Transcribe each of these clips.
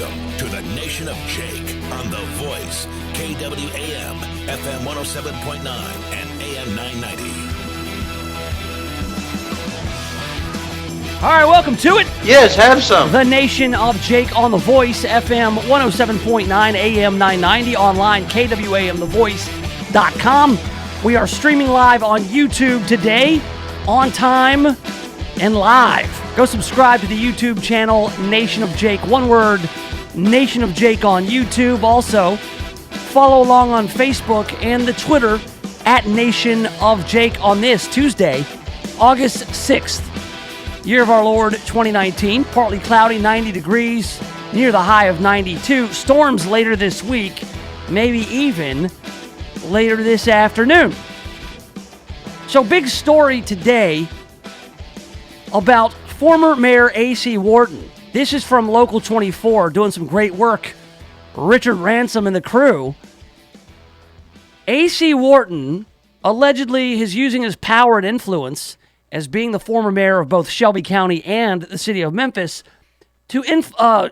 Welcome to the Nation of Jake on The Voice, KWAM, FM 107.9 and AM 990. All right, welcome to it. Yes, have some. The Nation of Jake on The Voice, FM 107.9, AM 990, online, KWAMTheVoice.com. We are streaming live on YouTube today, on time and live. Go subscribe to the YouTube channel, Nation of Jake. One word, Nation of Jake on YouTube. Also, follow along on Facebook and the Twitter at Nation of Jake on this Tuesday, August 6th. Year of our Lord 2019, partly cloudy, 90 degrees, near the high of 92. Storms later this week, maybe even later this afternoon. So big story today about former Mayor A.C. Wharton. This is from Local 24, doing some great work. Richard Ransom and the crew. A.C. Wharton allegedly is using his power and influence as being the former mayor of both Shelby County and the city of Memphis, to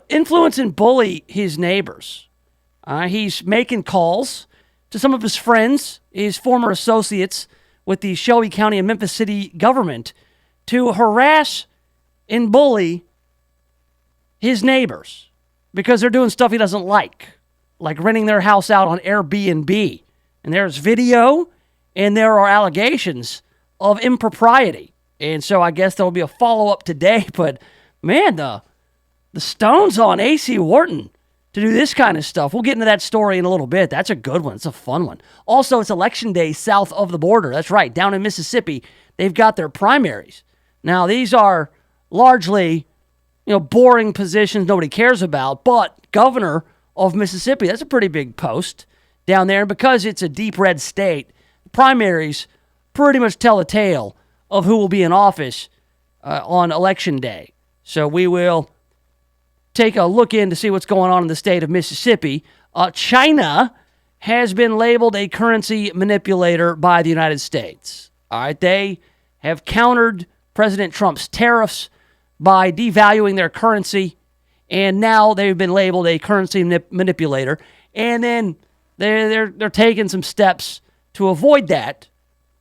influence and bully his neighbors. He's making calls to some of his friends, his former associates with the Shelby County and Memphis city government, to harass and bully his neighbors because they're doing stuff he doesn't like renting their house out on Airbnb. And there's video and there are allegations of impropriety. And so I guess there will be a follow-up today. But, man, the stones on A.C. Wharton to do this kind of stuff. We'll get into that story in a little bit. That's a good one. It's a fun one. Also, it's Election Day south of the border. That's right. Down in Mississippi, they've got their primaries. Now, these are largely, boring positions nobody cares about. But governor of Mississippi, that's a pretty big post down there. And because it's a deep red state, primaries pretty much tell a tale of who will be in office on Election Day. So we will take a look in to see what's going on in the state of Mississippi. China has been labeled a currency manipulator by the United States. All right, they have countered President Trump's tariffs by devaluing their currency, and now they've been labeled a currency manipulator. And then they're taking some steps to avoid that.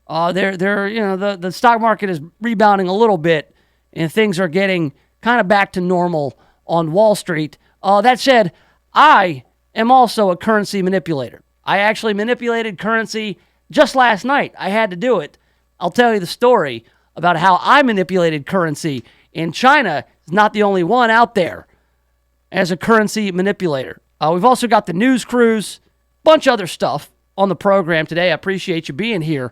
The stock market is rebounding a little bit, and things are getting kind of back to normal on Wall Street. That said, I am also a currency manipulator. I actually manipulated currency just last night. I had to do it. I'll tell you the story about how I manipulated currency. And China is not the only one out there as a currency manipulator. We've also got the news crews, bunch of other stuff on the program today. I appreciate you being here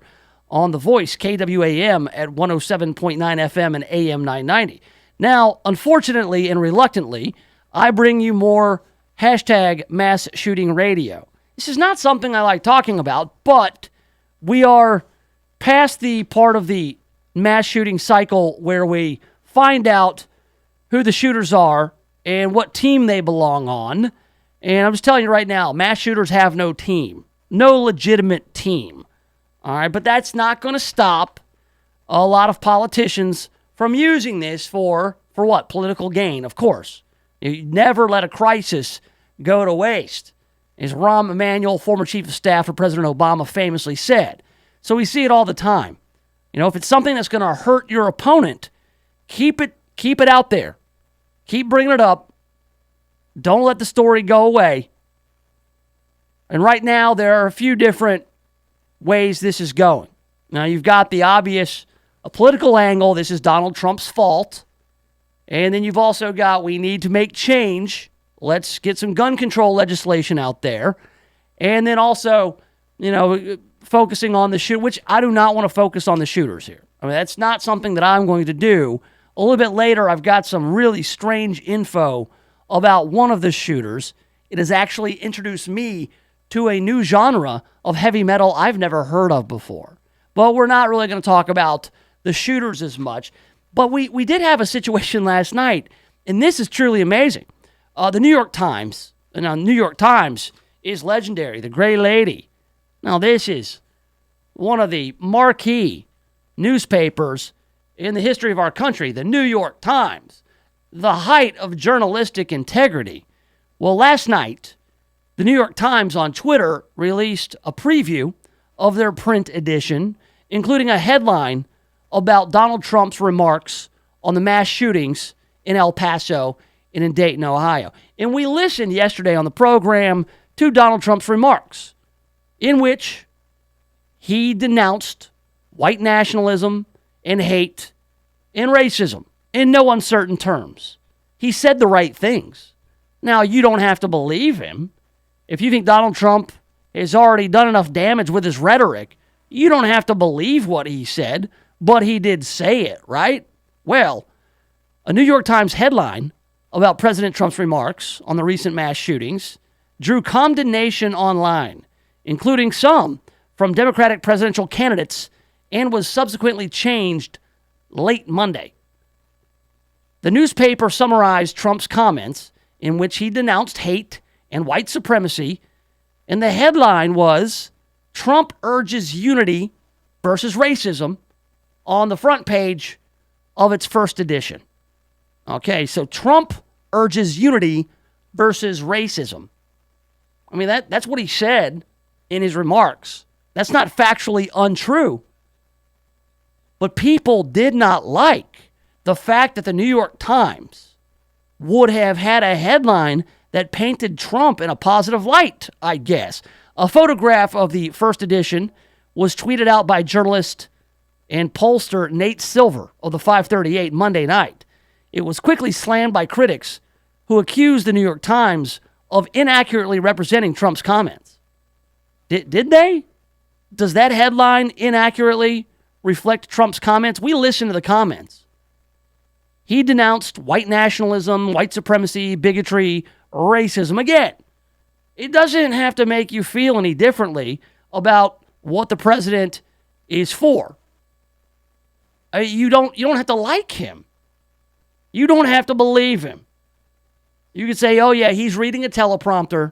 on The Voice, KWAM at 107.9 FM and AM 990. Now, unfortunately and reluctantly, I bring you more hashtag mass shooting radio. This is not something I like talking about, but we are past the part of the mass shooting cycle where we find out who the shooters are and what team they belong on. And I'm just telling you right now, mass shooters have no team, no legitimate team. All right, but that's not going to stop a lot of politicians from using this for what? Political gain, of course. You never let a crisis go to waste, as Rahm Emanuel, former chief of staff for President Obama, famously said. So we see it all the time. If it's something that's going to hurt your opponent, keep it out there. Keep bringing it up. Don't let the story go away. And right now, there are a few different ways this is going. Now, you've got the obvious political angle. This is Donald Trump's fault. And then you've also got, we need to make change. Let's get some gun control legislation out there. And then also, focusing on the shoot, which I do not want to focus on the shooters here. I mean, that's not something that I'm going to do. A little bit later, I've got some really strange info about one of the shooters. It has actually introduced me to a new genre of heavy metal I've never heard of before. But we're not really going to talk about the shooters as much. But we did have a situation last night, and this is truly amazing. The New York Times, New York Times is legendary, the Gray Lady. Now, this is one of the marquee newspapers in the history of our country, the New York Times, the height of journalistic integrity. Well, last night, the New York Times on Twitter released a preview of their print edition, including a headline about Donald Trump's remarks on the mass shootings in El Paso and in Dayton, Ohio. And we listened yesterday on the program to Donald Trump's remarks, in which he denounced white nationalism and hate and racism in no uncertain terms. He said the right things. Now, you don't have to believe him. If you think Donald Trump has already done enough damage with his rhetoric, you don't have to believe what he said, but he did say it, right? Well, a New York Times headline about President Trump's remarks on the recent mass shootings drew condemnation online, including some from Democratic presidential candidates, and was subsequently changed late Monday. The newspaper summarized Trump's comments in which he denounced hate and white supremacy, and the headline was, "Trump urges unity versus racism," on the front page of its first edition. Okay, so Trump urges unity versus racism. I mean, that's what he said in his remarks. That's not factually untrue. But people did not like the fact that the New York Times would have had a headline that painted Trump in a positive light, I guess. A photograph of the first edition was tweeted out by journalist and pollster Nate Silver of the 538 Monday night. It was quickly slammed by critics who accused the New York Times of inaccurately representing Trump's comments. Did they? Does that headline inaccurately reflect Trump's comments? We listened to the comments. He denounced white nationalism, white supremacy, bigotry, racism. Again, it doesn't have to make you feel any differently about what the president is for. You don't have to like him. You don't have to believe him. You could say, oh yeah, he's reading a teleprompter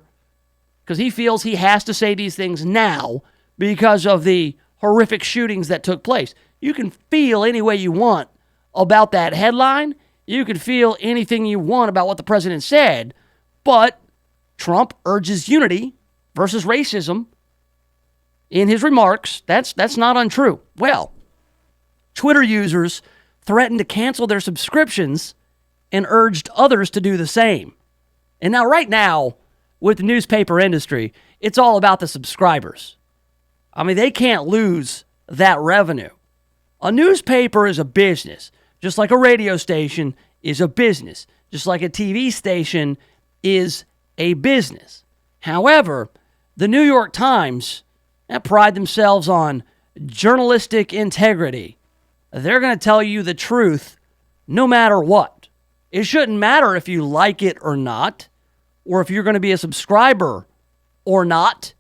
because he feels he has to say these things now because of the horrific shootings that took place. You can feel any way you want about that headline. You can feel anything you want about what the president said, but Trump urges unity versus racism in his remarks. That's not untrue. Well, Twitter users threatened to cancel their subscriptions and urged others to do the same. And now, right now, with the newspaper industry, it's all about the subscribers. I mean, they can't lose that revenue. A newspaper is a business, just like a radio station is a business, just like a TV station is a business. However, the New York Times pride themselves on journalistic integrity. They're going to tell you the truth no matter what. It shouldn't matter if you like it or not, or if you're going to be a subscriber or not.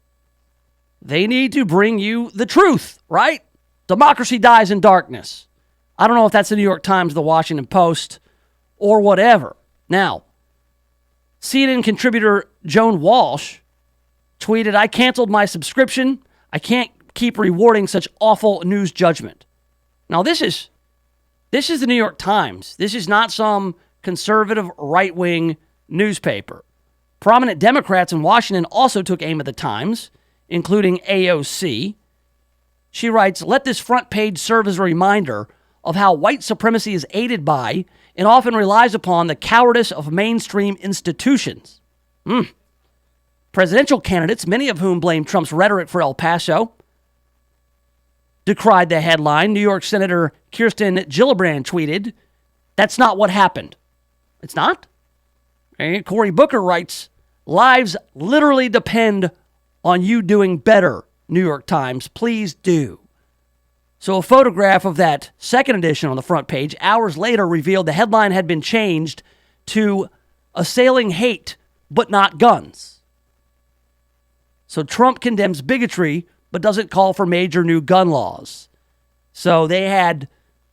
They need to bring you the truth, right? Democracy dies in darkness. I don't know if that's the New York Times, the Washington Post, or whatever. Now, CNN contributor Joan Walsh tweeted, "I canceled my subscription. I can't keep rewarding such awful news judgment." Now, this is the New York Times. This is not some conservative right-wing newspaper. Prominent Democrats in Washington also took aim at the Times, including AOC. She writes, "Let this front page serve as a reminder of how white supremacy is aided by and often relies upon the cowardice of mainstream institutions." Presidential candidates, many of whom blame Trump's rhetoric for El Paso, decried the headline. New York Senator Kirsten Gillibrand tweeted, "That's not what happened." It's not? And Cory Booker writes, "Lives literally depend on you doing better, New York Times. Please do." So a photograph of that second edition on the front page hours later revealed the headline had been changed to "Assailing Hate, but Not Guns." So Trump condemns bigotry, but doesn't call for major new gun laws. So they had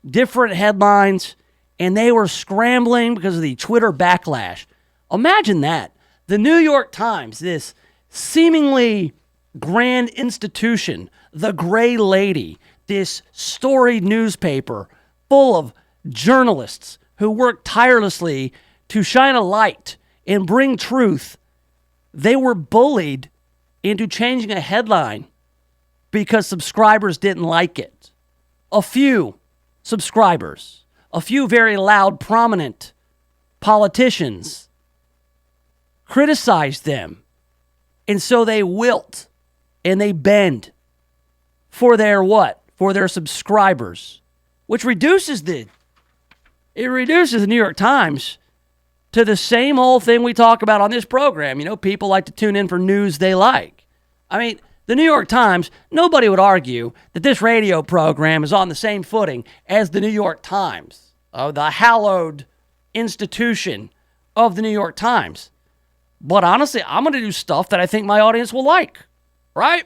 different headlines, and they were scrambling because of the Twitter backlash. Imagine that. The New York Times, this seemingly grand institution, the Gray Lady, this storied newspaper full of journalists who work tirelessly to shine a light and bring truth They were bullied into changing a headline because subscribers didn't like it. A few subscribers, a few very loud, prominent politicians criticized them. And so they wilt and they bend for their what? For their subscribers, which reduces the New York Times to the same old thing we talk about on this program. You know, people like to tune in for news they like. I mean, the New York Times, nobody would argue that this radio program is on the same footing as the New York Times, the hallowed institution of the New York Times. But honestly, I'm going to do stuff that I think my audience will like, right?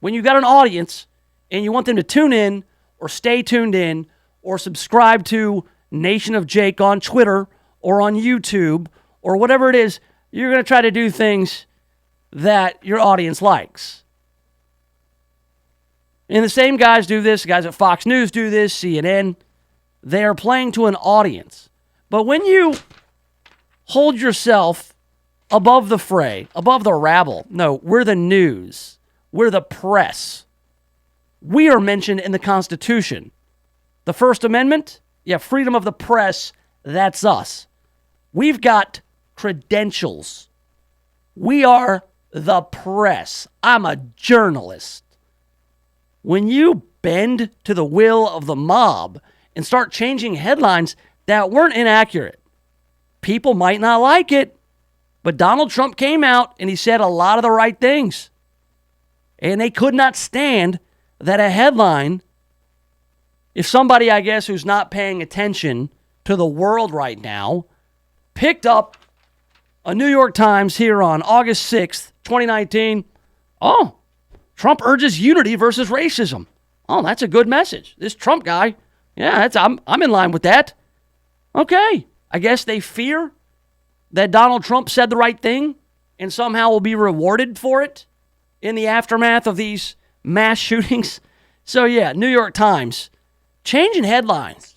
When you got an audience and you want them to tune in or stay tuned in or subscribe to Nation of Jake on Twitter or on YouTube, or whatever it is, you're going to try to do things that your audience likes. And the same guys do this, guys at Fox News do this, CNN. They are playing to an audience. But when you hold yourself above the fray, above the rabble, no, we're the news, we're the press. We are mentioned in the Constitution. The First Amendment, freedom of the press, that's us. We've got credentials. We are the press. I'm a journalist. When you bend to the will of the mob and start changing headlines that weren't inaccurate, people might not like it, but Donald Trump came out and he said a lot of the right things. And they could not stand that a headline, if somebody, I guess, who's not paying attention to the world right now, picked up a New York Times here on August 6th, 2019. Oh, Trump urges unity versus racism. Oh, that's a good message. This Trump guy, I'm in line with that. Okay, I guess they fear that Donald Trump said the right thing and somehow will be rewarded for it in the aftermath of these mass shootings. So New York Times changing headlines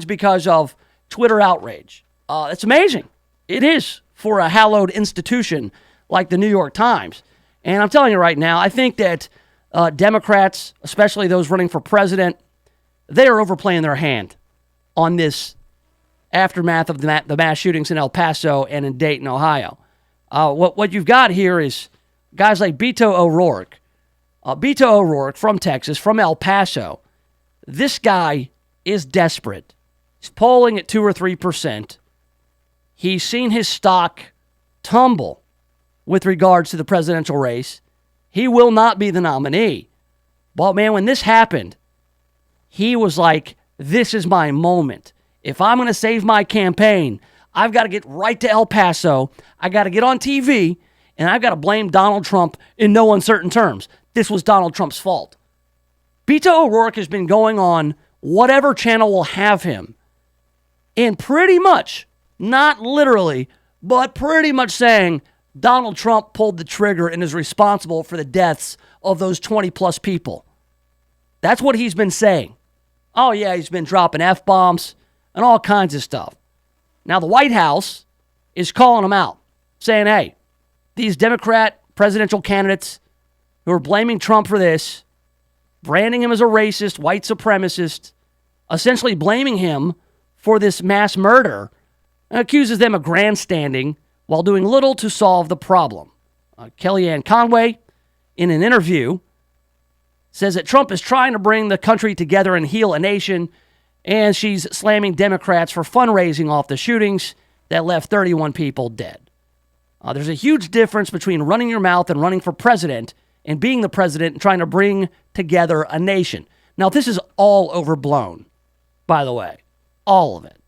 because of Twitter outrage. It's amazing. It is for a hallowed institution like the New York Times. And I'm telling you right now, I think that Democrats, especially those running for president, they are overplaying their hand on this aftermath of the mass shootings in El Paso and in Dayton, Ohio. What you've got here is guys like Beto O'Rourke. Beto O'Rourke from Texas, from El Paso. This guy is desperate. He's polling at 2 or 3%. He's seen his stock tumble with regards to the presidential race. He will not be the nominee. But man, when this happened, he was like, this is my moment. If I'm going to save my campaign, I've got to get right to El Paso. I got to get on TV, and I've got to blame Donald Trump in no uncertain terms. This was Donald Trump's fault. Beto O'Rourke has been going on whatever channel will have him, and pretty much, not literally, but pretty much saying Donald Trump pulled the trigger and is responsible for the deaths of those 20-plus people. That's what he's been saying. Oh, yeah, he's been dropping F-bombs and all kinds of stuff. Now, the White House is calling him out, saying, hey, these Democrat presidential candidates who are blaming Trump for this, branding him as a racist, white supremacist, essentially blaming him for this mass murder, and accuses them of grandstanding while doing little to solve the problem. Kellyanne Conway, in an interview, says that Trump is trying to bring the country together and heal a nation, and she's slamming Democrats for fundraising off the shootings that left 31 people dead. There's a huge difference between running your mouth and running for president and being the president and trying to bring together a nation. Now, this is all overblown, by the way. All of it.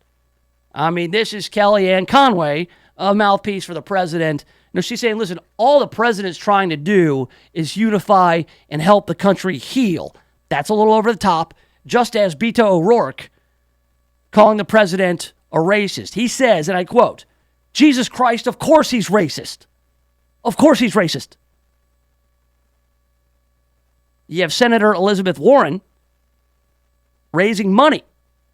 I mean, this is Kellyanne Conway, a mouthpiece for the president. She's saying, listen, all the president's trying to do is unify and help the country heal. That's a little over the top, just as Beto O'Rourke calling the president a racist. He says, and I quote, Jesus Christ, of course he's racist. Of course he's racist. You have Senator Elizabeth Warren raising money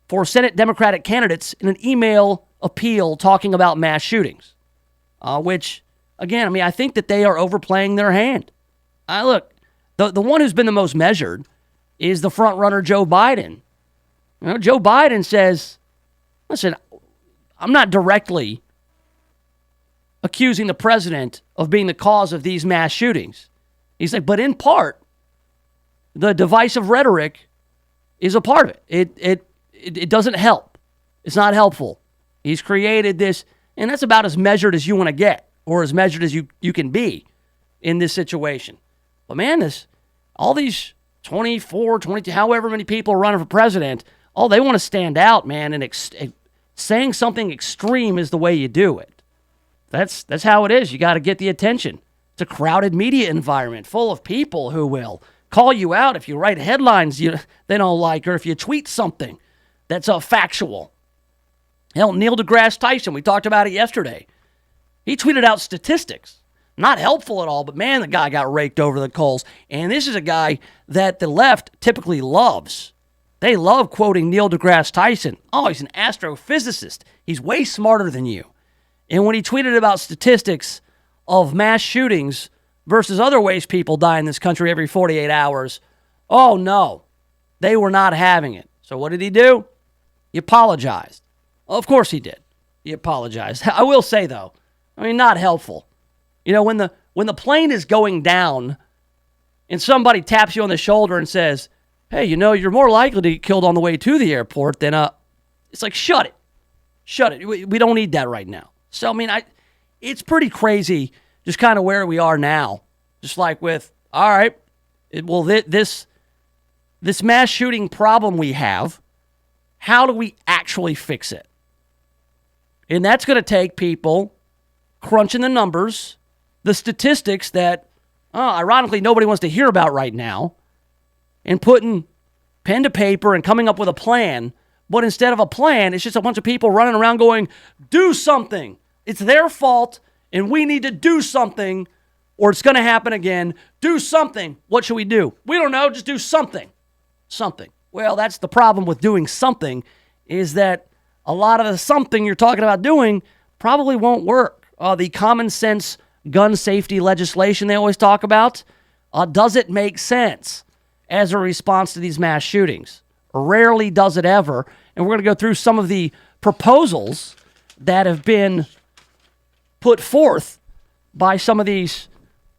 for Senate Democratic candidates in an email appeal talking about mass shootings. which, again, I mean, I think that they are overplaying their hand. Look, the one who's been the most measured is the front runner, Joe Biden. You know, Joe Biden says, listen, I'm not directly accusing the president of being the cause of these mass shootings. He's like, but in part, the divisive rhetoric is a part of it. It doesn't help. It's not helpful. He's created this, and that's about as measured as you want to get, or as measured as you can be in this situation. But man, all these 24, 22, however many people running for president, they want to stand out, man, and saying something extreme is the way you do it. That's how it is. You got to get the attention. It's a crowded media environment full of people who will call you out if you write headlines they don't like, or if you tweet something that's factual. Hell, Neil deGrasse Tyson, we talked about it yesterday. He tweeted out statistics. Not helpful at all, but man, the guy got raked over the coals. And this is a guy that the left typically loves. They love quoting Neil deGrasse Tyson. Oh, he's an astrophysicist. He's way smarter than you. And when he tweeted about statistics of mass shootings versus other ways people die in this country every 48 hours, oh no, they were not having it. So what did he do? He apologized. Of course he did. He apologized. I will say, though, I mean, not helpful. You know, when the plane is going down and somebody taps you on the shoulder and says, hey, you know, you're more likely to get killed on the way to the airport than, it's like, shut it. Shut it. We don't need that right now. So, I mean, it's pretty crazy just kind of where we are now. Just like with, all right, this mass shooting problem we have, how do we actually fix it? And that's going to take people crunching the numbers, the statistics that, ironically, nobody wants to hear about right now, and putting pen to paper and coming up with a plan. But instead of a plan, it's just a bunch of people running around going, do something. It's their fault, and we need to do something, or it's going to happen again. Do something. What should we do? We don't know. Just do something. Something. Well, that's the problem with doing something, is that a lot of the something you're talking about doing probably won't work. The common sense gun safety legislation they always talk about, does it make sense as a response to these mass shootings? Rarely does it ever. And we're going to go through some of the proposals that have been put forth by some of these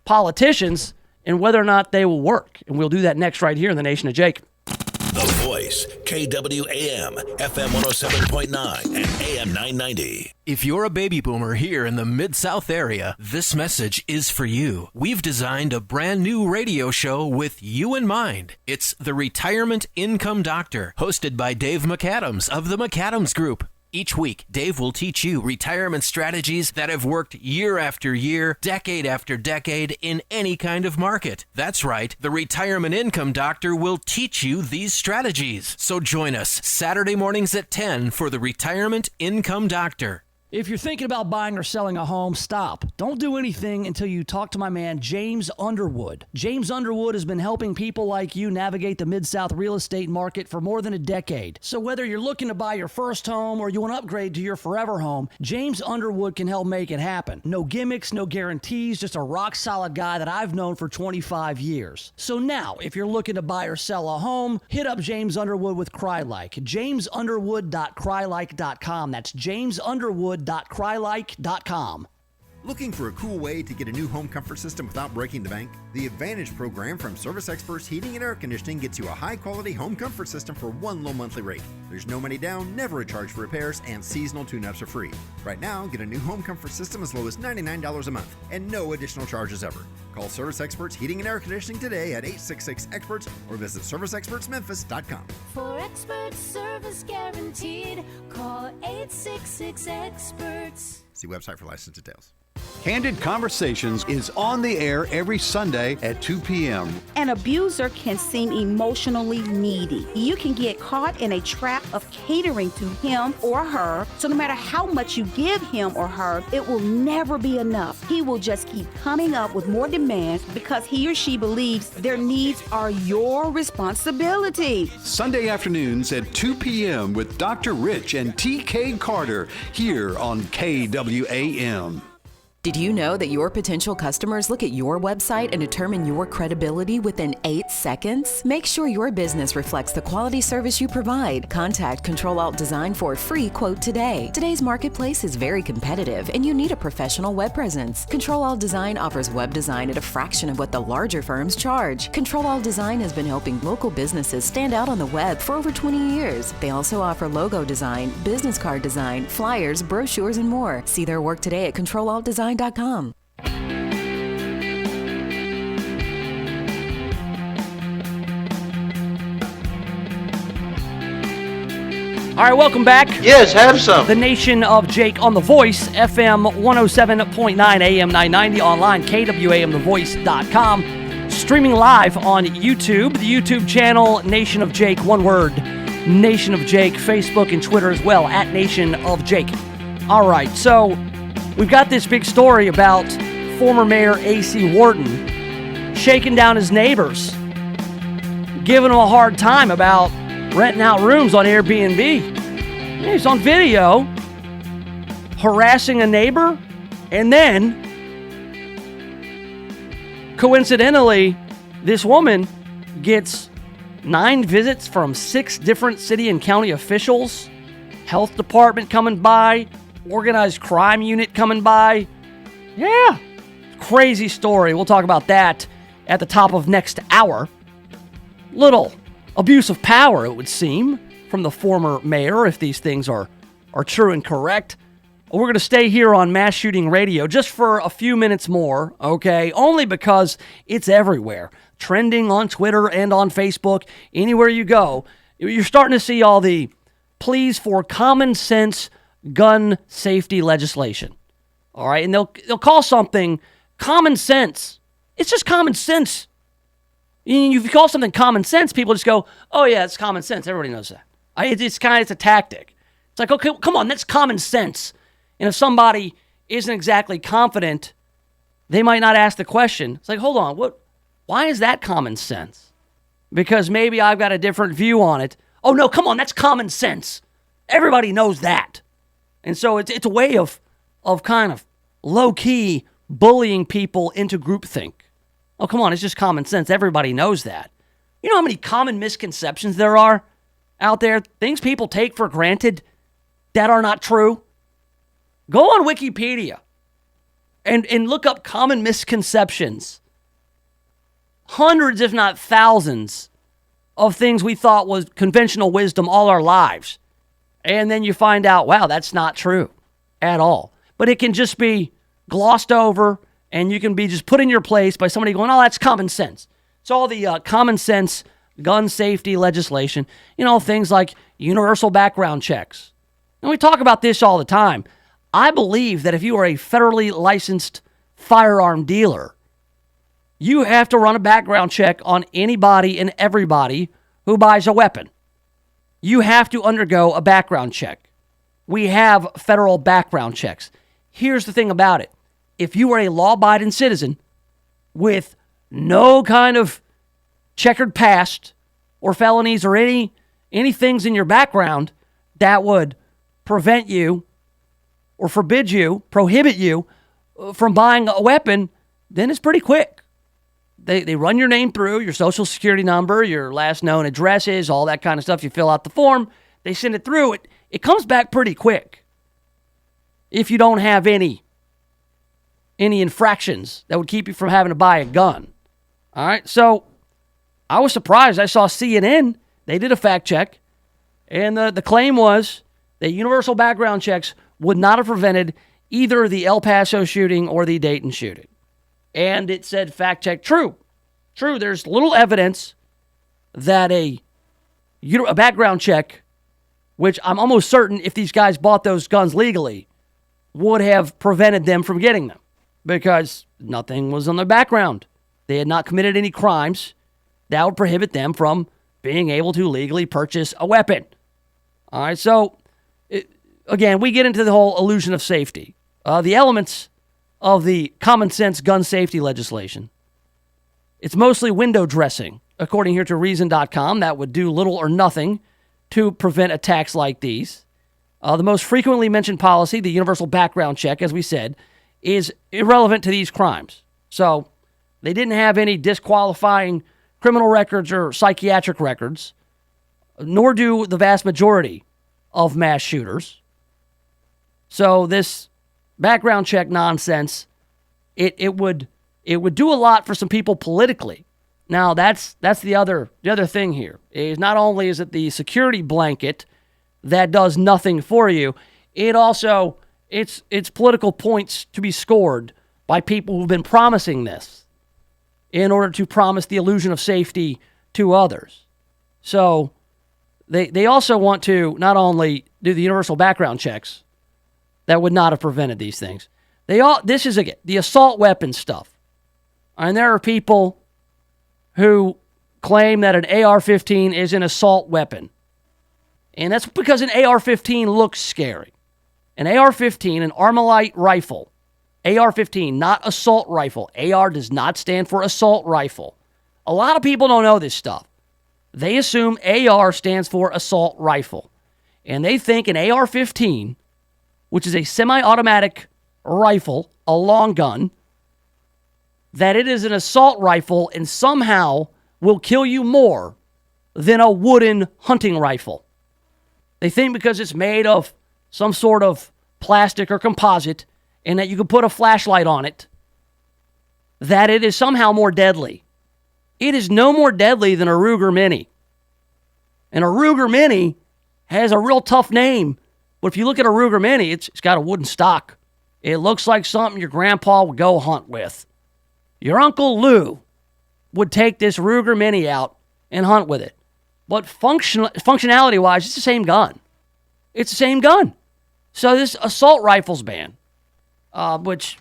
politicians and whether or not they will work. And we'll do that next right here in the Nation of Jake. The Voice, KWAM, FM 107.9 and AM 990. If you're a baby boomer here in the Mid-South area, this message is for you. We've designed a brand new radio show with you in mind. It's The Retirement Income Doctor, hosted by Dave McAdams of the McAdams Group. Each week, Dave will teach you retirement strategies that have worked year after year, decade after decade, in any kind of market. That's right, the Retirement Income Doctor will teach you these strategies. So join us Saturday mornings at 10 for the Retirement Income Doctor. If you're thinking about buying or selling a home, stop. Don't do anything until you talk to my man, James Underwood. James Underwood has been helping people like you navigate the Mid-South real estate market for more than a decade. So whether you're looking to buy your first home or you want to upgrade to your forever home, James Underwood can help make it happen. No gimmicks, no guarantees, just a rock-solid guy that I've known for 25 years. So now, if you're looking to buy or sell a home, hit up James Underwood with CryLike. JamesUnderwood.crylike.com. That's JamesUnderwood.crylike.com. Looking for a cool way to get a new home comfort system without breaking the bank? The Advantage program from Service Experts Heating and Air Conditioning gets you a high-quality home comfort system for one low monthly rate. There's no money down, never a charge for repairs, and seasonal tune-ups are free. Right now, get a new home comfort system as low as $99 a month and no additional charges ever. Call Service Experts Heating and Air Conditioning today at 866-EXPERTS or visit ServiceExpertsMemphis.com. For expert service guaranteed, call 866-EXPERTS. See website for license details. Candid Conversations is on the air every Sunday at 2 p.m. An abuser can seem emotionally needy. You can get caught in a trap of catering to him or her, so no matter how much you give him or her, it will never be enough. He will just keep coming up with more demands because he or she believes their needs are your responsibility. Sunday afternoons at 2 p.m. with Dr. Rich and T.K. Carter here on KWAM. Did you know that your potential customers look at your website and determine your credibility within 8 seconds? Make sure your business reflects the quality service you provide. Contact Control Alt Design for a free quote today. Today's marketplace is very competitive and you need a professional web presence. Control Alt Design offers web design at a fraction of what the larger firms charge. Control Alt Design has been helping local businesses stand out on the web for over 20 years. They also offer logo design, business card design, flyers, brochures, and more. See their work today at ControlAltDesign.com. All right, welcome back. Yes, have some. The Nation of Jake on The Voice, FM 107.9, AM 990, online, KWAMTheVoice.com. Streaming live on YouTube, the YouTube channel, Nation of Jake, one word, Nation of Jake, Facebook and Twitter as well, at Nation of Jake. All right, so we've got this big story about former Mayor A.C. Wharton shaking down his neighbors, giving them a hard time about renting out rooms on Airbnb. He's on video harassing a neighbor, and then coincidentally, this woman gets 9 visits from 6 different city and county officials, health department coming by, organized crime unit coming by. Yeah, crazy story. We'll talk about that at the top of next hour. Little abuse of power, it would seem, from the former mayor, if these things are true and correct. We're going to stay here on Mass Shooting Radio just for a few minutes more, okay? Only because it's everywhere. Trending on Twitter and on Facebook. Anywhere you go, you're starting to see all the pleas for common sense gun safety legislation. All right? And they'll call something common sense. It's just common sense. If you call something common sense, people just go, oh, yeah, it's common sense. Everybody knows that. It's a tactic. It's like, okay, come on, that's common sense. And if somebody isn't exactly confident, they might not ask the question. It's like, hold on, why is that common sense? Because maybe I've got a different view on it. Oh, no, come on, that's common sense. Everybody knows that. And so it's a way of kind of low-key bullying people into groupthink. Oh, come on, it's just common sense. Everybody knows that. You know how many common misconceptions there are out there? Things people take for granted that are not true? Go on Wikipedia and look up common misconceptions. Hundreds, if not thousands, of things we thought was conventional wisdom all our lives. And then you find out, wow, that's not true at all. But it can just be glossed over, and you can be just put in your place by somebody going, oh, that's common sense. It's all the common sense gun safety legislation. You know, things like universal background checks. And we talk about this all the time. I believe that if you are a federally licensed firearm dealer, you have to run a background check on anybody and everybody who buys a weapon. You have to undergo a background check. We have federal background checks. Here's the thing about it. If you are a law-abiding citizen with no kind of checkered past or felonies or any things in your background that would prevent you or prohibit you from buying a weapon, then it's pretty quick. They run your name through, your social security number, your last known addresses, all that kind of stuff. You fill out the form. They send it through. It comes back pretty quick if you don't have any infractions that would keep you from having to buy a gun. All right, so I was surprised. I saw CNN. They did a fact check, and the claim was that universal background checks would not have prevented either the El Paso shooting or the Dayton shooting. And it said, fact check, true. True, there's little evidence that a background check, which I'm almost certain if these guys bought those guns legally, would have prevented them from getting them because nothing was on their background. They had not committed any crimes that would prohibit them from being able to legally purchase a weapon. All right, so again, we get into the whole illusion of safety. The elements of the common sense gun safety legislation. It's mostly window dressing, according here to Reason.com, that would do little or nothing to prevent attacks like these. The most frequently mentioned policy, the universal background check, as we said, is irrelevant to these crimes. So they didn't have any disqualifying criminal records or psychiatric records, nor do the vast majority of mass shooters. So this background check nonsense, it would do a lot for some people politically. Now that's the other thing here. Is not only is it the security blanket that does nothing for you, it also it's political points to be scored by people who've been promising this in order to promise the illusion of safety to others. So they also want to not only do the universal background checks that would not have prevented these things. This is, again, the assault weapon stuff. And there are people who claim that an AR-15 is an assault weapon. And that's because an AR-15 looks scary. An AR-15, an Armalite rifle, AR-15, not assault rifle. AR does not stand for assault rifle. A lot of people don't know this stuff. They assume AR stands for assault rifle. And they think an AR-15, which is a semi-automatic rifle, a long gun, that it is an assault rifle and somehow will kill you more than a wooden hunting rifle. They think because it's made of some sort of plastic or composite and that you can put a flashlight on it, that it is somehow more deadly. It is no more deadly than a Ruger Mini. And a Ruger Mini has a real tough name, but if you look at a Ruger Mini, it's got a wooden stock. It looks like something your grandpa would go hunt with. Your Uncle Lou would take this Ruger Mini out and hunt with it. But functionality-wise, it's the same gun. It's the same gun. So this assault rifles ban, which,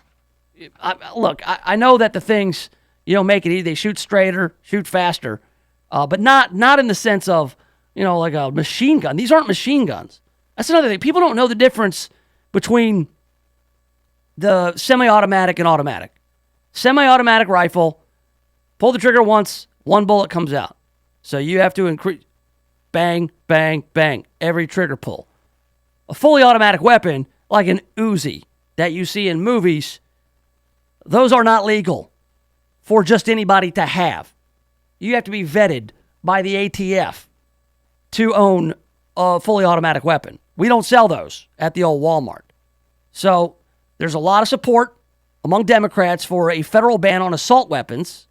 I know that the things, make it easy. They shoot straighter, shoot faster, but not in the sense of, like a machine gun. These aren't machine guns. That's another thing. People don't know the difference between the semi-automatic and automatic. Semi-automatic rifle, pull the trigger once, one bullet comes out. So you have to increase, bang, bang, bang, every trigger pull. A fully automatic weapon, like an Uzi that you see in movies, those are not legal for just anybody to have. You have to be vetted by the ATF to own a fully automatic weapon. We don't sell those at the old Walmart. So there's a lot of support among Democrats for a federal ban on assault weapons.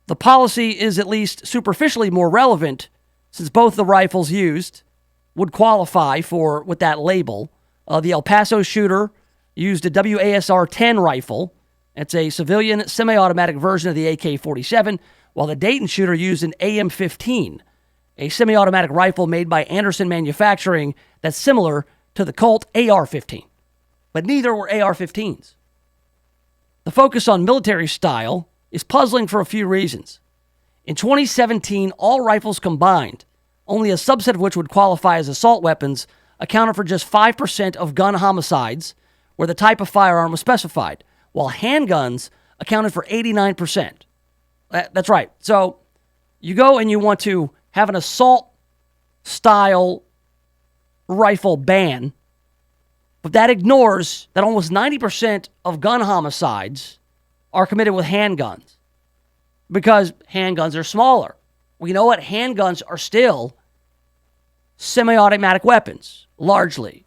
The policy is at least superficially more relevant since both the rifles used would qualify with that label. The El Paso shooter used a WASR-10 rifle. It's a civilian semi-automatic version of the AK-47, while the Dayton shooter used an AM-15, a semi-automatic rifle made by Anderson Manufacturing that's similar to the Colt AR-15. But neither were AR-15s. The focus on military style is puzzling for a few reasons. In 2017, all rifles combined, only a subset of which would qualify as assault weapons, accounted for just 5% of gun homicides where the type of firearm was specified, while handguns accounted for 89%. That's right. So you go and you want to have an assault-style rifle ban, but that ignores that almost 90% of gun homicides are committed with handguns because handguns are smaller. Well, you know what? Handguns are still semi-automatic weapons, largely.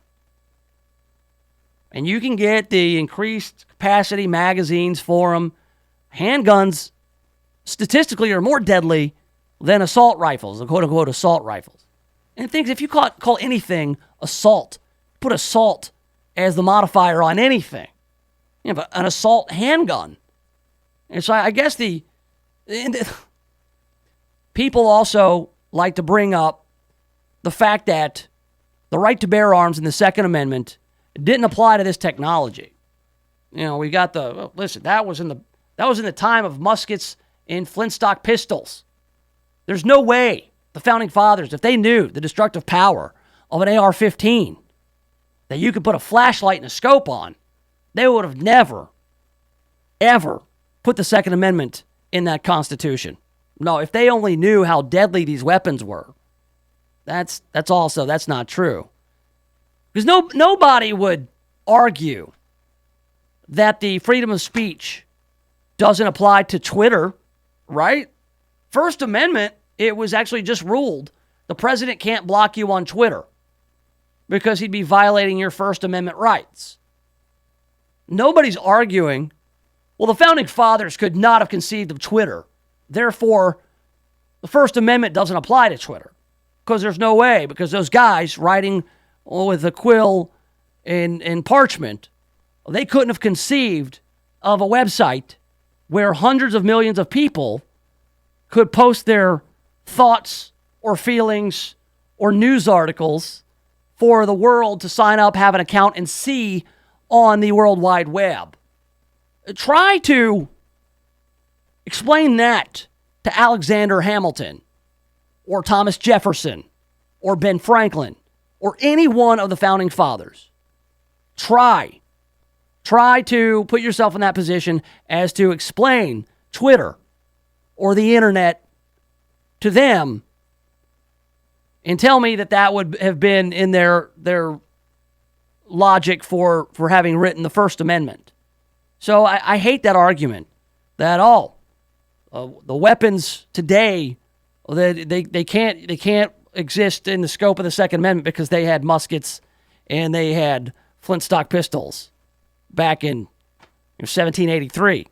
And you can get the increased capacity magazines for them. Handguns, statistically, are more deadly than assault rifles, the quote-unquote assault rifles. And things, if you call anything assault, put assault as the modifier on anything. But an assault handgun. And so I guess the people also like to bring up the fact that the right to bear arms in the Second Amendment didn't apply to this technology. We got that was in the time of muskets and flintstock pistols. There's no way the Founding Fathers, if they knew the destructive power of an AR-15, that you could put a flashlight and a scope on, they would have never, ever put the Second Amendment in that Constitution. No, if they only knew how deadly these weapons were, that's not true. Because nobody would argue that the freedom of speech doesn't apply to Twitter, right? First Amendment, it was actually just ruled the president can't block you on Twitter because he'd be violating your First Amendment rights. Nobody's arguing, well, the Founding Fathers could not have conceived of Twitter. Therefore, the First Amendment doesn't apply to Twitter because there's no way, because those guys writing with a quill and parchment, they couldn't have conceived of a website where hundreds of millions of people could post their thoughts or feelings or news articles for the world to sign up, have an account, and see on the World Wide Web. Try to explain that to Alexander Hamilton or Thomas Jefferson or Ben Franklin or any one of the Founding Fathers. Try to put yourself in that position as to explain Twitter or the internet to them and tell me that would have been in their logic for having written the First Amendment. So I hate that argument that the weapons today, they can't exist in the scope of the Second Amendment because they had muskets and they had flintstock pistols back in 1783.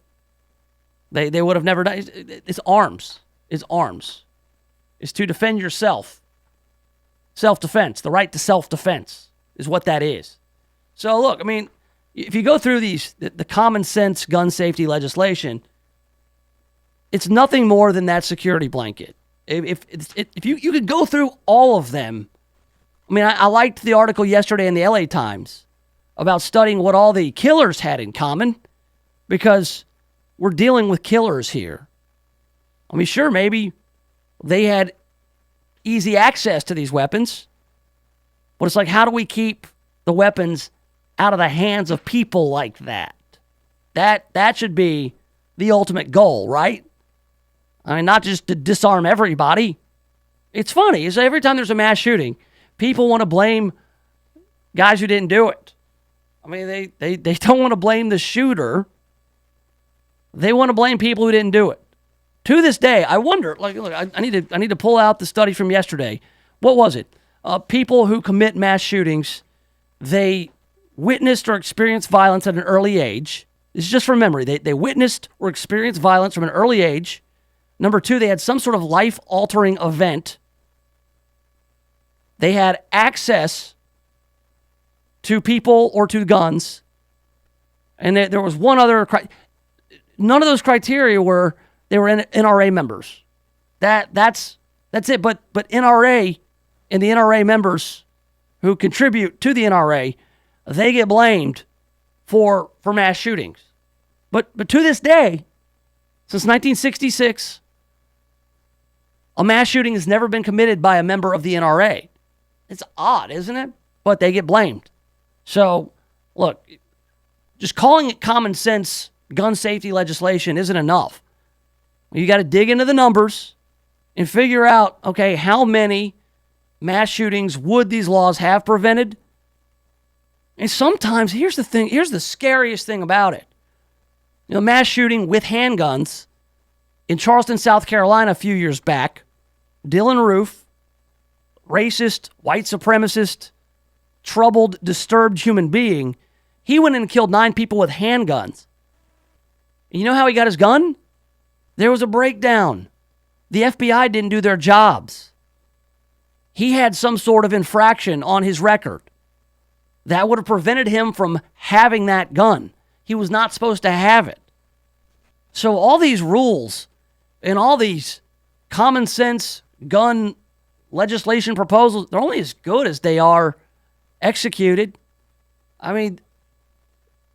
They would have never done. It's arms. It's arms. It's to defend yourself. Self-defense. The right to self-defense is what that is. So look, I mean, if you go through the common sense gun safety legislation, it's nothing more than that security blanket. If you could go through all of them, I mean, I liked the article yesterday in the LA Times about studying what all the killers had in common, because we're dealing with killers here. I mean, sure, maybe they had easy access to these weapons, but it's like, how do we keep the weapons out of the hands of people like that? That should be the ultimate goal, right? I mean, not just to disarm everybody. It's funny, is every time there's a mass shooting, people want to blame guys who didn't do it. I mean, they don't want to blame the shooter. They want to blame people who didn't do it. To this day, I wonder, look, I need to pull out the study from yesterday. What was it? People who commit mass shootings, they witnessed or experienced violence at an early age. This is just from memory. They witnessed or experienced violence from an early age. Number two, they had some sort of life-altering event. They had access to people or to guns. And there was one other. None of those criteria were they were NRA members. That's it. But NRA and the NRA members who contribute to the NRA, they get blamed for mass shootings. But to this day, since 1966, a mass shooting has never been committed by a member of the NRA. It's odd, isn't it? But they get blamed. So, look, just calling it common sense gun safety legislation isn't enough. You got to dig into the numbers and figure out, okay, how many mass shootings would these laws have prevented? And sometimes, here's the scariest thing about it. You know, mass shooting with handguns in Charleston, South Carolina a few years back, Dylan Roof, racist, white supremacist, troubled, disturbed human being, he went in and killed 9 people with handguns. And you know how he got his gun? There was a breakdown. The FBI didn't do their jobs. He had some sort of infraction on his record that would have prevented him from having that gun. He was not supposed to have it. So all these rules and all these common sense gun legislation proposals, they're only as good as they are executed. I mean,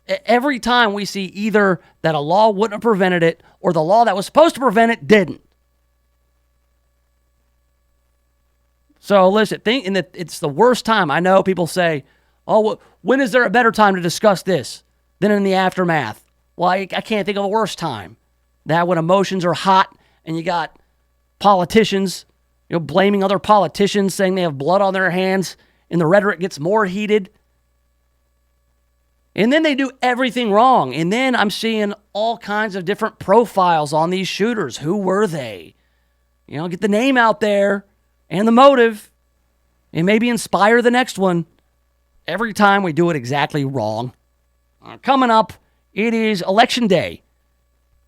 every time we see either that a law wouldn't have prevented it or the law that was supposed to prevent it didn't. So listen, and that it's the worst time. I know people say, oh, when is there a better time to discuss this than in the aftermath? Well, I can't think of a worse time. That when emotions are hot and you got politicians, blaming other politicians, saying they have blood on their hands, and the rhetoric gets more heated. And then they do everything wrong. And then I'm seeing all kinds of different profiles on these shooters. Who were they? Get the name out there and the motive and maybe inspire the next one. Every time we do it exactly wrong. Coming up, it is Election Day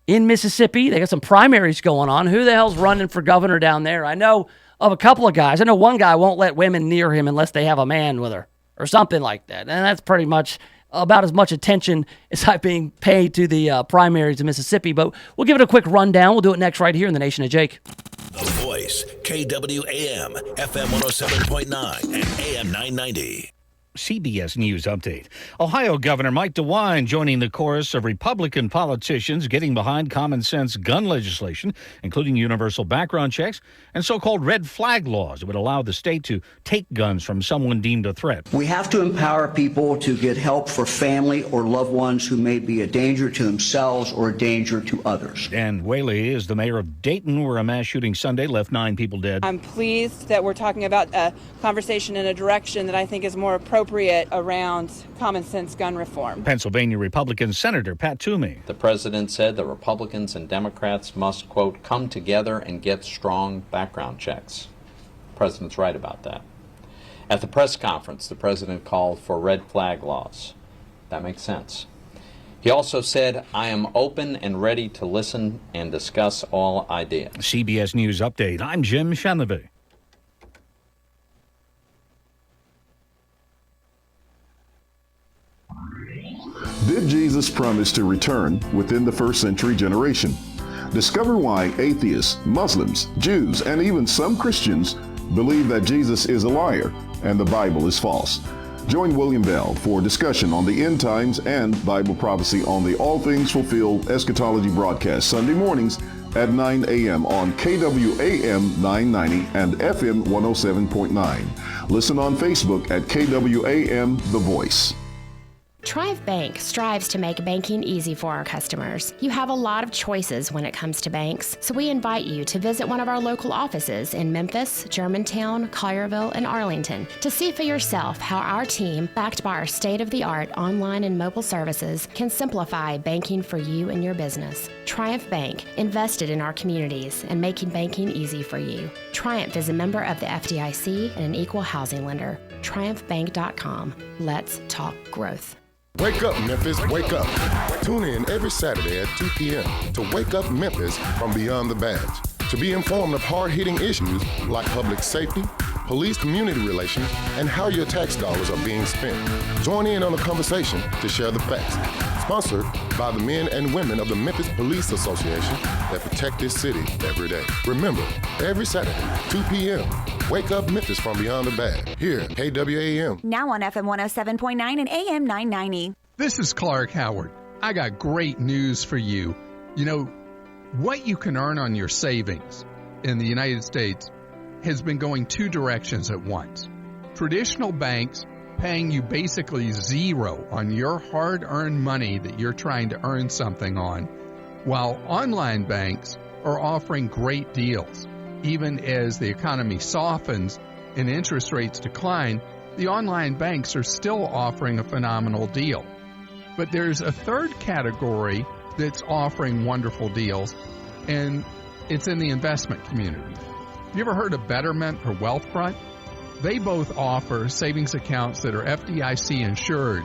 in Mississippi. They got some primaries going on. Who the hell's running for governor down there? I know of a couple of guys. I know one guy won't let women near him unless they have a man with her or something like that. And that's pretty much about as much attention as I'm being paid to the primaries in Mississippi. But we'll give it a quick rundown. We'll do it next right here in the Nation of Jake. The Voice, KWAM, FM 107.9 and AM 990. CBS News Update. Ohio Governor Mike DeWine joining the chorus of Republican politicians getting behind common sense gun legislation, including universal background checks and so-called red flag laws that would allow the state to take guns from someone deemed a threat. We have to empower people to get help for family or loved ones who may be a danger to themselves or a danger to others. Dan Whaley is the mayor of Dayton, where a mass shooting Sunday left 9 people dead. I'm pleased that we're talking about a conversation in a direction that I think is more appropriate around common sense gun reform. Pennsylvania Republican Senator Pat Toomey. The president said that Republicans and Democrats must, quote, come together and get strong background checks. The president's right about that. At the press conference, the president called for red flag laws. That makes sense. He also said, I am open and ready to listen and discuss all ideas. CBS News Update. I'm Jim Chenevey. Did Jesus promise to return within the first century generation? Discover why atheists, Muslims, Jews, and even some Christians believe that Jesus is a liar and the Bible is false. Join William Bell for discussion on the end times and Bible prophecy on the All Things Fulfilled Eschatology broadcast Sunday mornings at 9 a.m. on KWAM 990 and FM 107.9. Listen on Facebook at KWAM The Voice. Triumph Bank strives to make banking easy for our customers. You have a lot of choices when it comes to banks, so we invite you to visit one of our local offices in Memphis, Germantown, Collierville, and Arlington to see for yourself how our team, backed by our state-of-the-art online and mobile services, can simplify banking for you and your business. Triumph Bank, invested in our communities and making banking easy for you. Triumph is a member of the FDIC and an equal housing lender. TriumphBank.com. Let's talk growth. Wake up, Memphis, wake up. Tune in every Saturday at 2 p.m. to Wake Up Memphis from Beyond the Badge. To be informed of hard-hitting issues like public safety, police community relations, and how your tax dollars are being spent. Join in on the conversation to share the facts. Sponsored by the men and women of the Memphis Police Association that protect this city every day. Remember, every Saturday, 2 p.m., Wake Up Memphis from Beyond the Bag, here at KWAM. Now on FM 107.9 and AM 990. This is Clark Howard. I got great news for you. You know, what you can earn on your savings in the United States has been going 2 directions at once. Traditional banks paying you basically zero on your hard-earned money that you're trying to earn something on, while online banks are offering great deals. Even as the economy softens and interest rates decline, the online banks are still offering a phenomenal deal. But there's a third category that's offering wonderful deals, and it's in the investment community. Have you ever heard of Betterment or Wealthfront? They both offer savings accounts that are FDIC insured,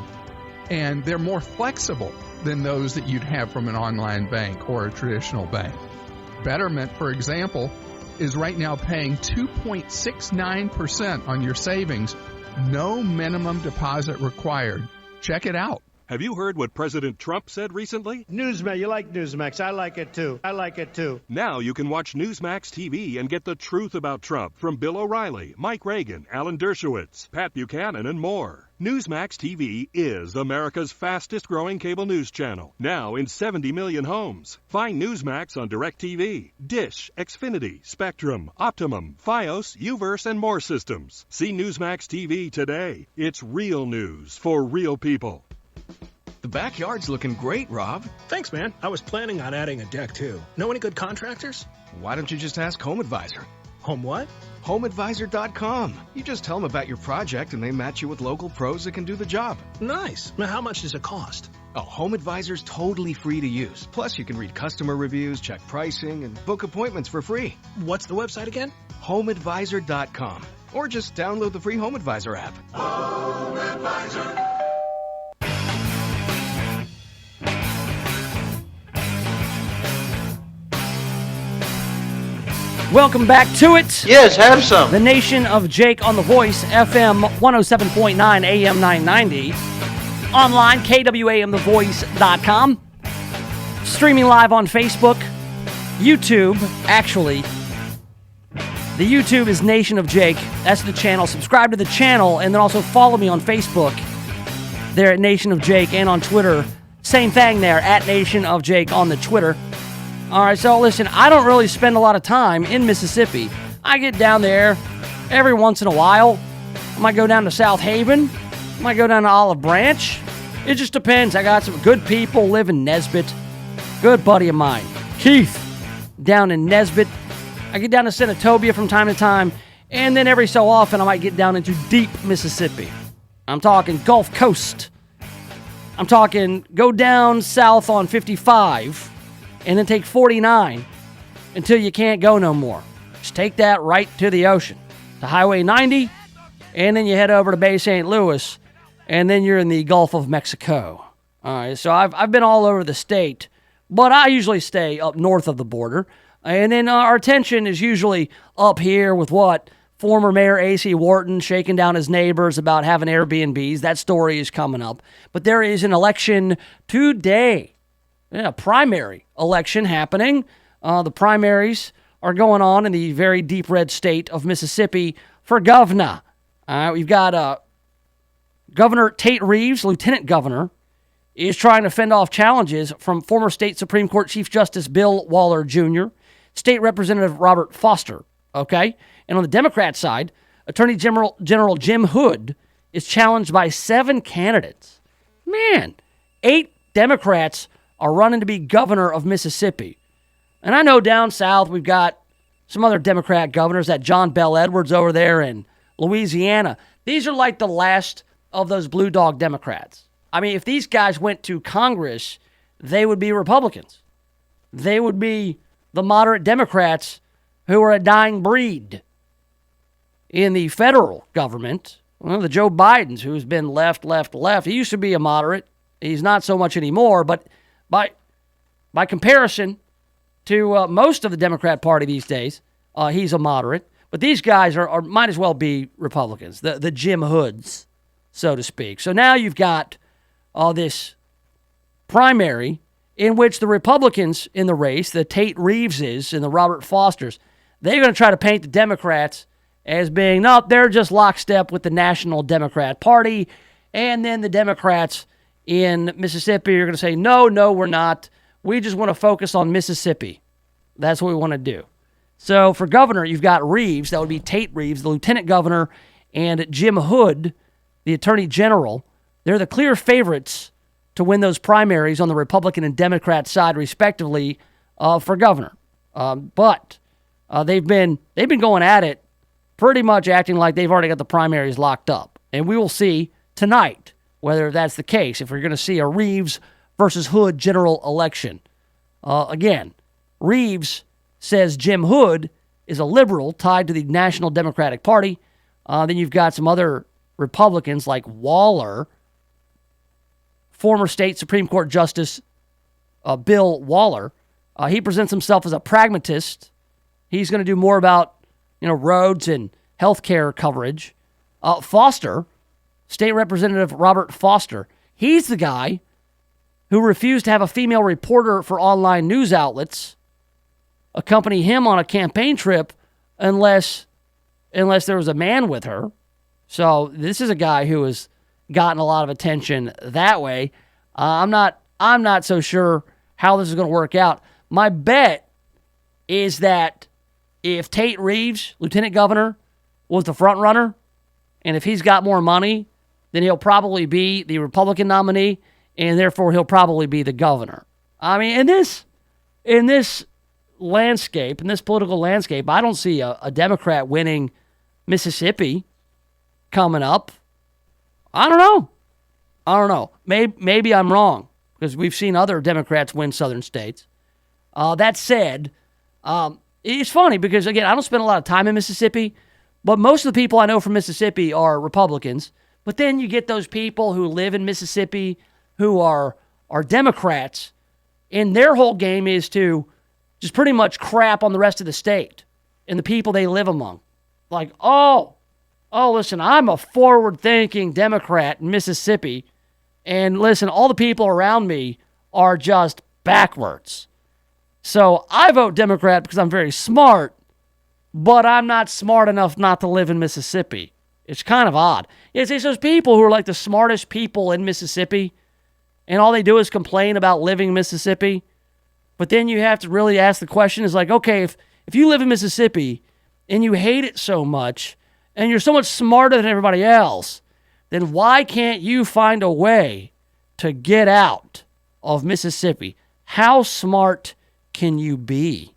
and they're more flexible than those that you'd have from an online bank or a traditional bank. Betterment, for example, is right now paying 2.69% on your savings, no minimum deposit required. Check it out. Have you heard what President Trump said recently? Newsmax, you like Newsmax. I like it too. Now you can watch Newsmax TV and get the truth about Trump from Bill O'Reilly, Mike Reagan, Alan Dershowitz, Pat Buchanan, and more. Newsmax TV is America's fastest growing cable news channel, now in 70 million homes. Find Newsmax on DirecTV, Dish, Xfinity, Spectrum, Optimum, Fios, Uverse, and more systems. See Newsmax TV today. It's real news for real people. The backyard's looking great, Rob. Thanks, man. I was planning on adding a deck, too. Know any good contractors? Why don't you just ask Home Advisor? Home what? HomeAdvisor.com. You just tell them about your project and they match you with local pros that can do the job. Nice. Now, how much does it cost? Oh, HomeAdvisor's totally free to use. Plus, you can read customer reviews, check pricing, and book appointments for free. What's the website again? HomeAdvisor.com. Or just download the free HomeAdvisor app. HomeAdvisor. Welcome back to it. Yes, have some. The Nation of Jake on The Voice, FM 107.9, AM 990. Online, KWAMTheVoice.com. Streaming live on Facebook. YouTube, actually. The YouTube is Nation of Jake. That's the channel. Subscribe to the channel, and then also follow me on Facebook. There at Nation of Jake, and on Twitter. Same thing there, at Nation of Jake on the Twitter. All right, so listen, I don't really spend a lot of time in Mississippi. I get down there every once in a while. I might go down to South Haven. I might go down to Olive Branch. It just depends. I got some good people live in Nesbit. Good buddy of mine, Keith, down in Nesbit. I get down to Senatobia from time to time, and then every so often I might get down into deep Mississippi. I'm talking Gulf Coast. I'm talking go down south on 55 and then take 49 until you can't go no more. Just take that right to the ocean, to Highway 90, and then you head over to Bay St. Louis, and then you're in the Gulf of Mexico. All right, so I've been all over the state, but I usually stay up north of the border, and then our attention is usually up here with what? Former Mayor A.C. Wharton shaking down his neighbors about having Airbnbs. That story is coming up. But there is an election today. Yeah, primary election happening. The primaries are going on in the very deep red state of Mississippi for governor. We've got Governor Tate Reeves, Lieutenant Governor, is trying to fend off challenges from former state Supreme Court Chief Justice Bill Waller Jr., State Representative Robert Foster, okay? And on the Democrat side, Attorney General Jim Hood is challenged by 7 candidates. Man, 8 Democrats are running to be governor of Mississippi. And I know down south we've got some other Democrat governors, that John Bel Edwards over there in Louisiana. These are like the last of those blue dog Democrats. I mean, if these guys went to Congress, they would be Republicans. They would be the moderate Democrats who are a dying breed. In the federal government, well, the Joe Bidens, who's been left. He used to be a moderate. He's not so much anymore, but by comparison to most of the Democrat Party these days, he's a moderate. But these guys are might as well be Republicans, the Jim Hoods, so to speak. So now you've got this primary in which the Republicans in the race, the Tate Reeveses and the Robert Fosters, they're going to try to paint the Democrats as being, no, they're just lockstep with the National Democrat Party. And then the Democrats in Mississippi are going to say, no, we're not. We just want to focus on Mississippi. That's what we want to do. So for governor, you've got Reeves. That would be Tate Reeves, the lieutenant governor, and Jim Hood, the attorney general. They're the clear favorites to win those primaries on the Republican and Democrat side, respectively, for governor. But they've been going at it, pretty much acting like they've already got the primaries locked up. And we will see tonight whether that's the case, if we're going to see a Reeves versus Hood general election. Again, Reeves says Jim Hood is a liberal tied to the National Democratic Party. Then you've got some other Republicans like Waller, former state Supreme Court Justice Bill Waller. He presents himself as a pragmatist. He's going to do more about roads and health care coverage. Foster, State Representative Robert Foster, he's the guy who refused to have a female reporter for online news outlets accompany him on a campaign trip unless there was a man with her. So this is a guy who has gotten a lot of attention that way. I'm not so sure how this is going to work out. My bet is that if Tate Reeves, lieutenant governor, was the front runner, and if he's got more money, then he'll probably be the Republican nominee, and therefore he'll probably be the governor. I mean, in this landscape, in this political landscape, I don't see a Democrat winning Mississippi coming up. I don't know. Maybe I'm wrong, because we've seen other Democrats win southern states. That said, it's funny because, again, I don't spend a lot of time in Mississippi, but most of the people I know from Mississippi are Republicans. But then you get those people who live in Mississippi who are Democrats, and their whole game is to just pretty much crap on the rest of the state and the people they live among. Like, oh, listen, I'm a forward-thinking Democrat in Mississippi, and listen, all the people around me are just backwards. So I vote Democrat because I'm very smart, but I'm not smart enough not to live in Mississippi. It's kind of odd. It's those people who are like the smartest people in Mississippi, and all they do is complain about living in Mississippi. But then you have to really ask the question, is like, okay, if you live in Mississippi and you hate it so much and you're so much smarter than everybody else, then why can't you find a way to get out of Mississippi? How smart can you be?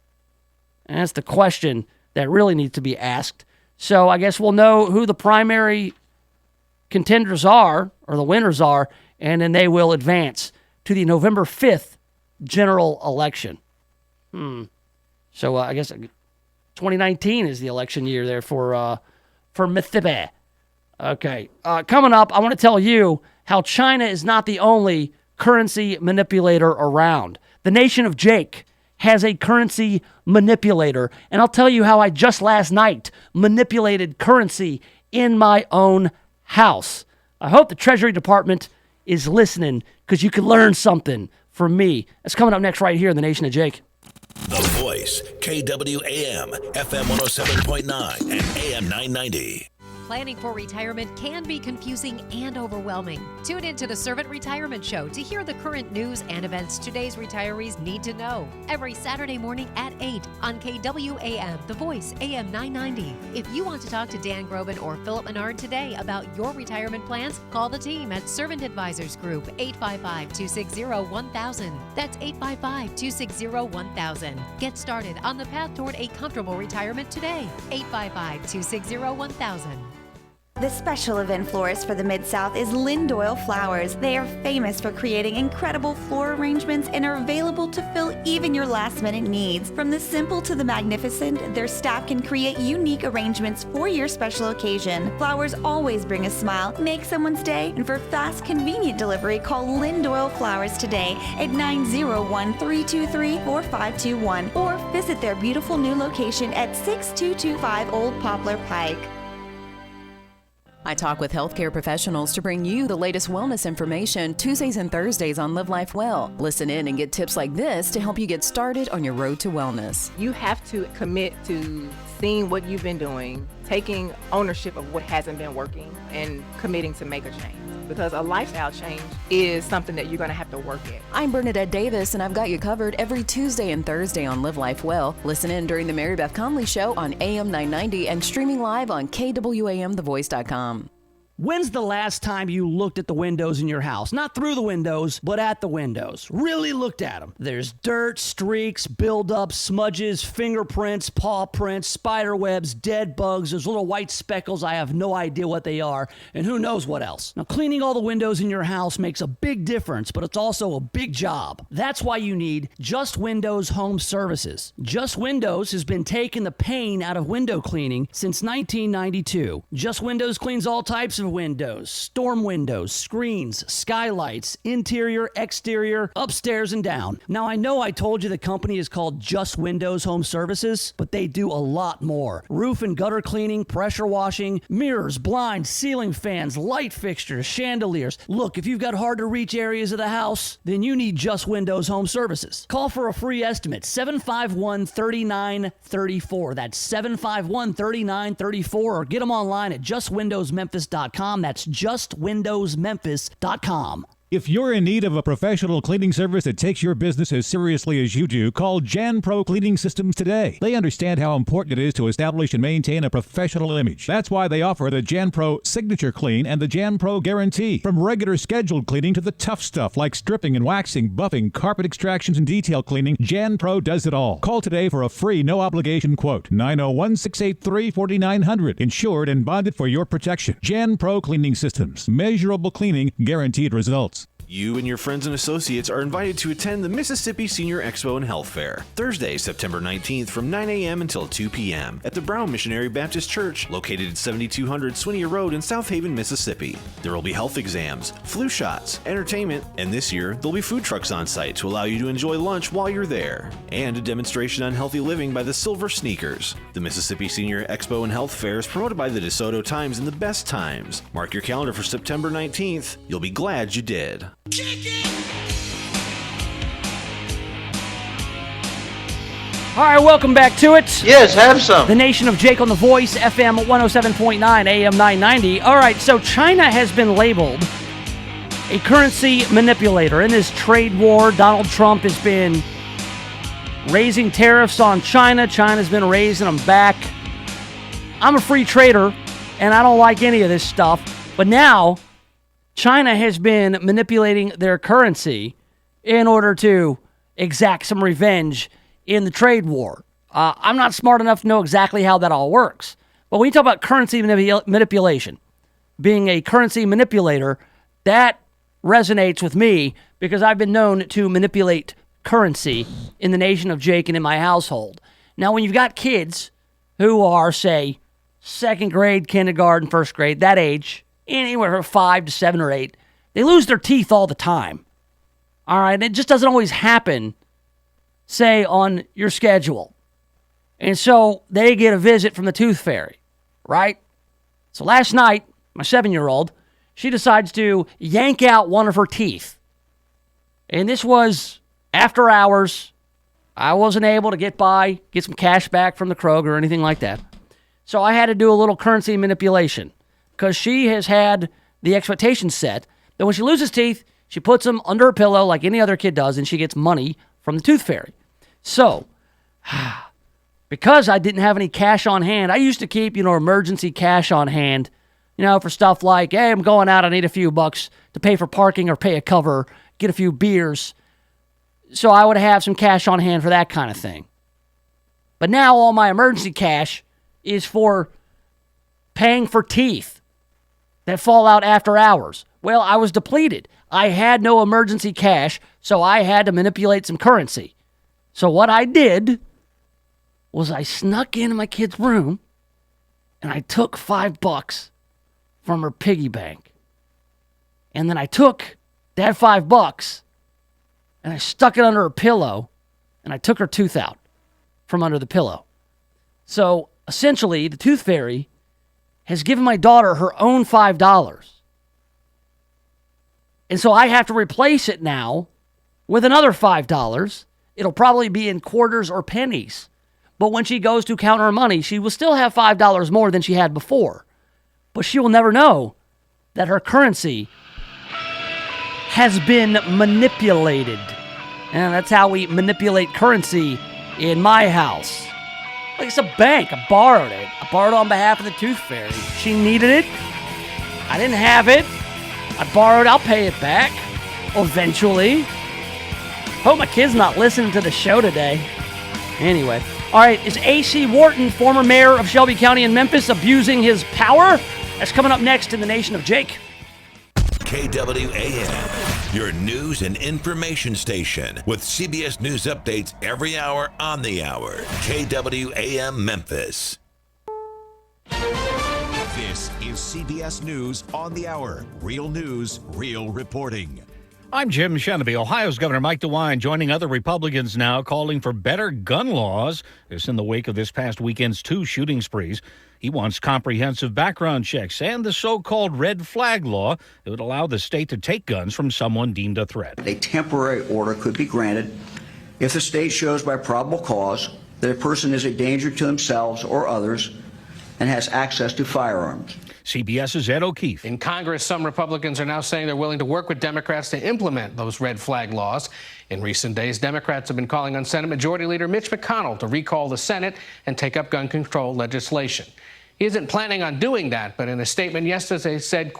And that's the question that really needs to be asked. So I guess we'll know who the primary contenders are, or the winners are, and then they will advance to the November 5th general election. So I guess 2019 is the election year there for Mississippi. Okay. Coming up, I want to tell you how China is not the only currency manipulator around. The Nation of Jake has a currency manipulator, and I'll tell you how I just last night manipulated currency in my own house. I hope the Treasury Department is listening, because you can learn something from me. That's coming up next right here in the Nation of Jake. The Voice, KWAM, FM 107.9 and AM 990. Planning for retirement can be confusing and overwhelming. Tune in to the Servant Retirement Show to hear the current news and events today's retirees need to know. Every Saturday morning at 8 on KWAM, The Voice, AM 990. If you want to talk to Dan Groban or Philip Menard today about your retirement plans, call the team at Servant Advisors Group, 855-260-1000. That's 855-260-1000. Get started on the path toward a comfortable retirement today. 855-260-1000. The special event florist for the Mid-South is Lindoyle Flowers. They are famous for creating incredible floral arrangements and are available to fill even your last-minute needs. From the simple to the magnificent, their staff can create unique arrangements for your special occasion. Flowers always bring a smile, make someone's day, and for fast, convenient delivery, call Lindoyle Flowers today at 901-323-4521 or visit their beautiful new location at 6225 Old Poplar Pike. I talk with healthcare professionals to bring you the latest wellness information Tuesdays and Thursdays on Live Life Well. Listen in and get tips like this to help you get started on your road to wellness. You have to commit to seeing what you've been doing, taking ownership of what hasn't been working, and committing to make a change. Because a lifestyle change is something that you're going to have to work at. I'm Bernadette Davis, and I've got you covered every Tuesday and Thursday on Live Life Well. Listen in during the Mary Beth Conley Show on AM 990 and streaming live on KWAMTheVoice.com. When's the last time you looked at the windows in your house? Not through the windows, but at the windows. Really looked at them. There's dirt, streaks, buildup, smudges, fingerprints, paw prints, spider webs, dead bugs. There's little white speckles. I have no idea what they are, and who knows what else. Now, cleaning all the windows in your house makes a big difference, but it's also a big job. That's why you need Just Windows Home Services. Just Windows has been taking the pain out of window cleaning since 1992. Just Windows cleans all types of windows, storm windows, screens, skylights, interior, exterior, upstairs and down. Now, I know I told you the company is called Just Windows Home Services, but they do a lot more. Roof and gutter cleaning, pressure washing, mirrors, blinds, ceiling fans, light fixtures, chandeliers. Look, if you've got hard to reach areas of the house, then you need Just Windows Home Services. Call for a free estimate, 751-3934. That's 751-3934, or get them online at justwindowsmemphis.com. That's justwindowsmemphis.com. If you're in need of a professional cleaning service that takes your business as seriously as you do, call Jan Pro Cleaning Systems today. They understand how important it is to establish and maintain a professional image. That's why they offer the Jan Pro Signature Clean and the Jan Pro Guarantee. From regular scheduled cleaning to the tough stuff like stripping and waxing, buffing, carpet extractions, and detail cleaning, Jan Pro does it all. Call today for a free, no-obligation quote. 901-683-4900. Insured and bonded for your protection. Jan Pro Cleaning Systems. Measurable cleaning, guaranteed results. You and your friends and associates are invited to attend the Mississippi Senior Expo and Health Fair, Thursday, September 19th from 9 a.m. until 2 p.m. at the Brown Missionary Baptist Church, located at 7200 Swinia Road in South Haven, Mississippi. There will be health exams, flu shots, entertainment, and this year, there'll be food trucks on site to allow you to enjoy lunch while you're there, and a demonstration on healthy living by the Silver Sneakers. The Mississippi Senior Expo and Health Fair is promoted by the DeSoto Times and the Best Times. Mark your calendar for September 19th. You'll be glad you did. All right, welcome back to it. Yes, have some. The Nation of Jake on the Voice, FM 107.9, AM 990. All right, so China has been labeled a currency manipulator. In this trade war, Donald Trump has been raising tariffs on China. China's been raising them back. I'm a free trader, and I don't like any of this stuff. But now, China has been manipulating their currency in order to exact some revenge in the trade war. I'm not smart enough to know exactly how that all works. But when you talk about currency manipulation, being a currency manipulator, that resonates with me because I've been known to manipulate currency in the Nation of Jake and in my household. Now, when you've got kids who are, say, second grade, kindergarten, first grade, that age, anywhere from 5 to 7 or 8, they lose their teeth all the time. All right, it just doesn't always happen, say, on your schedule. And so they get a visit from the tooth fairy, right? So last night, my 7-year-old, she decides to yank out one of her teeth. And this was after hours. I wasn't able to get some cash back from the Kroger or anything like that. So I had to do a little currency manipulation because she has had the expectation set that when she loses teeth, she puts them under her pillow like any other kid does, and she gets money from the tooth fairy. So, because I didn't have any cash on hand, I used to keep, emergency cash on hand, for stuff like, hey, I'm going out, I need a few bucks to pay for parking or pay a cover, get a few beers. So I would have some cash on hand for that kind of thing. But now all my emergency cash is for paying for teeth that fall out after hours. Well, I was depleted. I had no emergency cash, so I had to manipulate some currency. So what I did was I snuck into my kid's room and I took $5 from her piggy bank. And then I took that $5 and I stuck it under her pillow and I took her tooth out from under the pillow. So essentially, the tooth fairy has given my daughter her own $5. And so I have to replace it now with another $5. It'll probably be in quarters or pennies. But when she goes to count her money, she will still have $5 more than she had before. But she will never know that her currency has been manipulated. And that's how we manipulate currency in my house. Like it's a bank. I borrowed it. I borrowed it on behalf of the tooth fairy. She needed it. I didn't have it. I borrowed it. I'll pay it back eventually. Hope my kid's not listening to the show today. Anyway. All right. Is A.C. Wharton, former mayor of Shelby County in Memphis, abusing his power? That's coming up next in the Nation of Jake. KWAM, your news and information station with CBS News updates every hour on the hour. KWAM Memphis. This is CBS News on the hour. Real news, real reporting. I'm Jim Sheneby. Ohio's Governor Mike DeWine joining other Republicans now calling for better gun laws. This in the wake of this past weekend's 2 shooting sprees. He wants comprehensive background checks and the so-called red flag law that would allow the state to take guns from someone deemed a threat. A temporary order could be granted if the state shows by probable cause that a person is a danger to themselves or others and has access to firearms. CBS's Ed O'Keefe. In Congress, some Republicans are now saying they're willing to work with Democrats to implement those red flag laws. In recent days, Democrats have been calling on Senate Majority Leader Mitch McConnell to recall the Senate and take up gun control legislation. He isn't planning on doing that, but in a statement yesterday said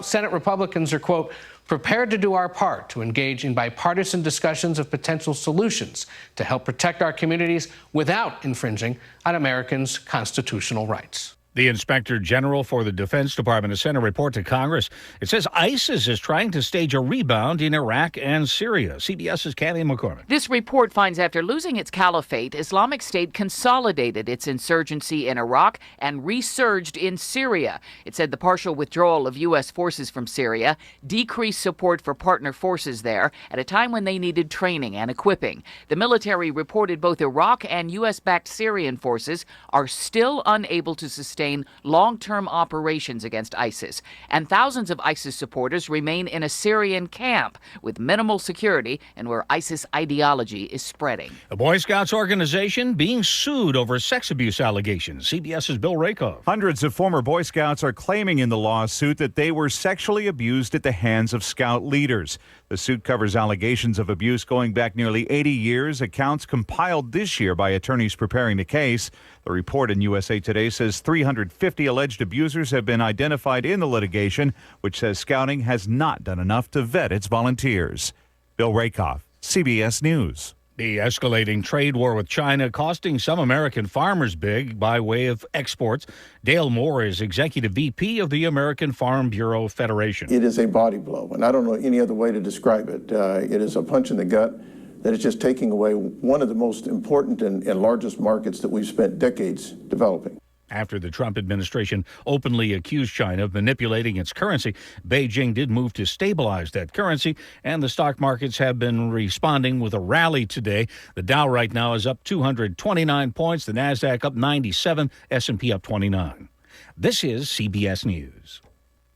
Senate Republicans are, quote, prepared to do our part to engage in bipartisan discussions of potential solutions to help protect our communities without infringing on Americans' constitutional rights. The Inspector General for the Defense Department has sent a report to Congress. It says ISIS is trying to stage a rebound in Iraq and Syria. CBS's Kathy McCormick. This report finds after losing its caliphate, Islamic State consolidated its insurgency in Iraq and resurged in Syria. It said the partial withdrawal of U.S. forces from Syria decreased support for partner forces there at a time when they needed training and equipping. The military reported both Iraq and U.S.-backed Syrian forces are still unable to sustain long-term operations against ISIS, and thousands of ISIS supporters remain in a Syrian camp with minimal security and where ISIS ideology is spreading. The Boy Scouts organization being sued over sex abuse allegations. CBS's Bill Rakoff. Hundreds of former Boy Scouts are claiming in the lawsuit that they were sexually abused at the hands of Scout leaders. The suit covers allegations of abuse going back nearly 80 years, accounts compiled this year by attorneys preparing the case. The report in USA Today says 350 alleged abusers have been identified in the litigation, which says Scouting has not done enough to vet its volunteers. Bill Rakoff, CBS News. The escalating trade war with China costing some American farmers big by way of exports. Dale Moore is Executive VP of the American Farm Bureau Federation. It is a body blow, and I don't know any other way to describe it. It is a punch in the gut that is just taking away one of the most important and largest markets that we've spent decades developing. After the Trump administration openly accused China of manipulating its currency, Beijing did move to stabilize that currency, and the stock markets have been responding with a rally today. The Dow right now is up 229 points, the Nasdaq up 97, S&P up 29. This is CBS News.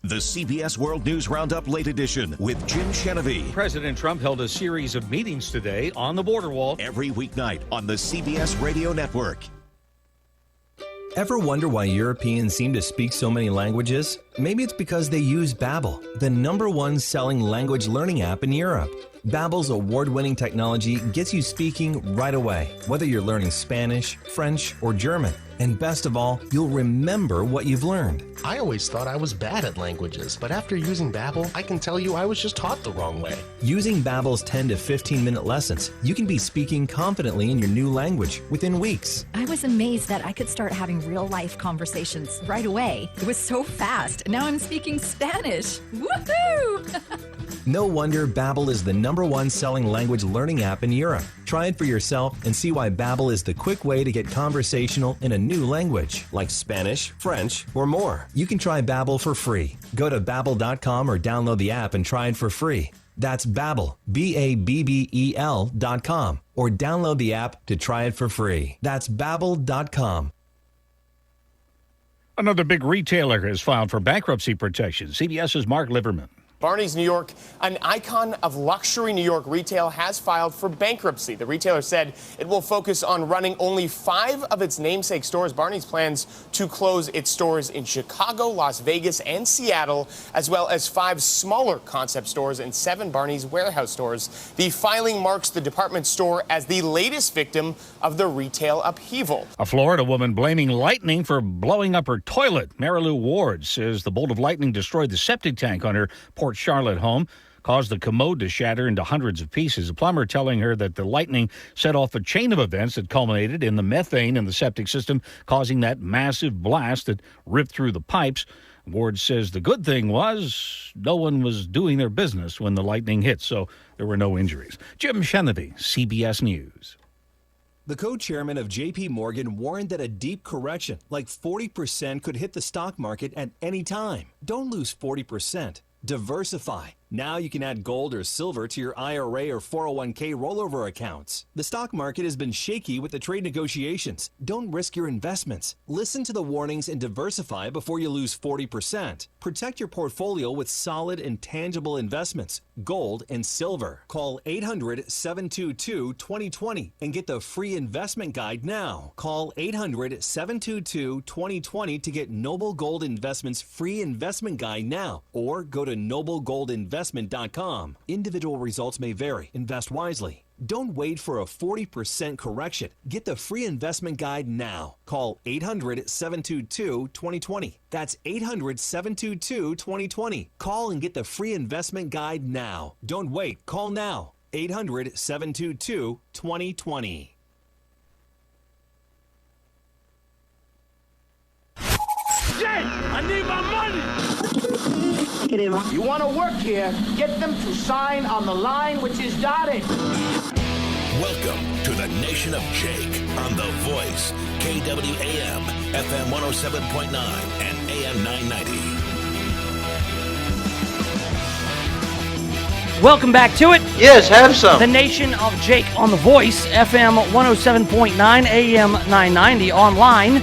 The CBS World News Roundup Late Edition with Jim Chenevey. President Trump held a series of meetings today on the border wall. Every weeknight on the CBS Radio Network. Ever wonder why Europeans seem to speak so many languages? Maybe it's because they use Babbel, the #1 selling language learning app in Europe. Babbel's award-winning technology gets you speaking right away, whether you're learning Spanish, French, or German. And best of all, you'll remember what you've learned. I always thought I was bad at languages, but after using Babbel, I can tell you I was just taught the wrong way. Using Babbel's 10 to 15-minute lessons, you can be speaking confidently in your new language within weeks. I was amazed that I could start having real-life conversations right away. It was so fast. Now I'm speaking Spanish. Woohoo! No wonder Babbel is the #1 selling language learning app in Europe. Try it for yourself and see why Babbel is the quick way to get conversational in a new language, like Spanish, French, or more. You can try Babbel for free. Go to Babbel.com or download the app and try it for free. That's Babbel, Babbel.com, or download the app to try it for free. That's Babbel.com. Another big retailer has filed for bankruptcy protection. CBS's Mark Liverman. Barney's New York, an icon of luxury New York retail, has filed for bankruptcy. The retailer said it will focus on running only 5 of its namesake stores. Barney's plans to close its stores in Chicago, Las Vegas, and Seattle, as well as 5 smaller concept stores and 7 Barney's warehouse stores. The filing marks the department store as the latest victim of the retail upheaval. A Florida woman blaming lightning for blowing up her toilet. Marilou Ward says the bolt of lightning destroyed the septic tank on her Port Charlotte home, caused the commode to shatter into hundreds of pieces. A plumber telling her that the lightning set off a chain of events that culminated in the methane in the septic system, causing that massive blast that ripped through the pipes. Ward says the good thing was no one was doing their business when the lightning hit, so there were no injuries. Jim Chenevey, CBS News. The co-chairman of J.P. Morgan warned that a deep correction, like 40%, could hit the stock market at any time. Don't lose 40%. Diversify. Now you can add gold or silver to your IRA or 401k rollover accounts. The stock market has been shaky with the trade negotiations. Don't risk your investments. Listen to the warnings and diversify before you lose 40%. Protect your portfolio with solid and tangible investments, gold and silver. Call 800-722-2020 and get the free investment guide now. Call 800-722-2020 to get Noble Gold Investments free investment guide now, or go to noblegoldinvestment.com. Individual results may vary. Invest wisely. Don't wait for a 40% correction. Get the free investment guide now. Call 800-722-2020. That's 800-722-2020. Call and get the free investment guide now. Don't wait. Call now. 800-722-2020. Jake, I need my money! You want to work here, get them to sign on the line which is dotted. Welcome to the Nation of Jake on The Voice, KWAM, FM 107.9 and AM 990. Welcome back to it. Yes, have some. The Nation of Jake on The Voice, FM 107.9, AM 990, online,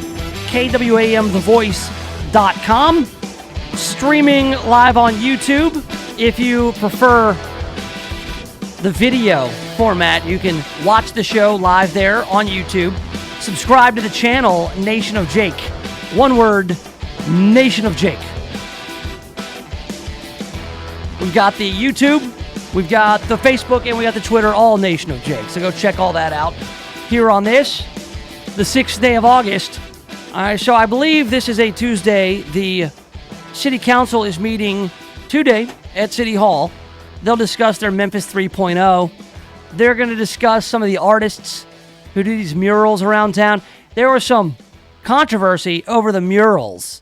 KWAMTheVoice.com, streaming live on YouTube. If you prefer the video format, you can watch the show live there on YouTube. Subscribe to the channel, Nation of Jake. One word, Nation of Jake. We've got the YouTube, we've got the Facebook, and we got the Twitter, all Nation of Jake. So go check all that out here on this, the 6th day of August. So I believe this is a Tuesday. The City Council is meeting today at City Hall. They'll discuss their Memphis 3.0. They're going to discuss some of the artists who do these murals around town. There was some controversy over the murals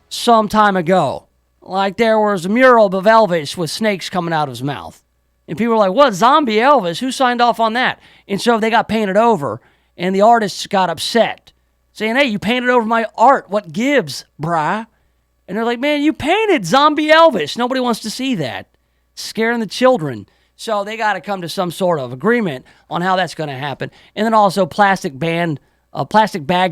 some time ago. Like there was a mural of Elvis with snakes coming out of his mouth. And people were like, what, zombie Elvis? Who signed off on that? And so they got painted over, and the artists got upset, saying, hey, you painted over my art. What gives, brah? And they're like, man, you painted zombie Elvis. Nobody wants to see that. Scaring the children. So they got to come to some sort of agreement on how that's going to happen. And then also plastic bag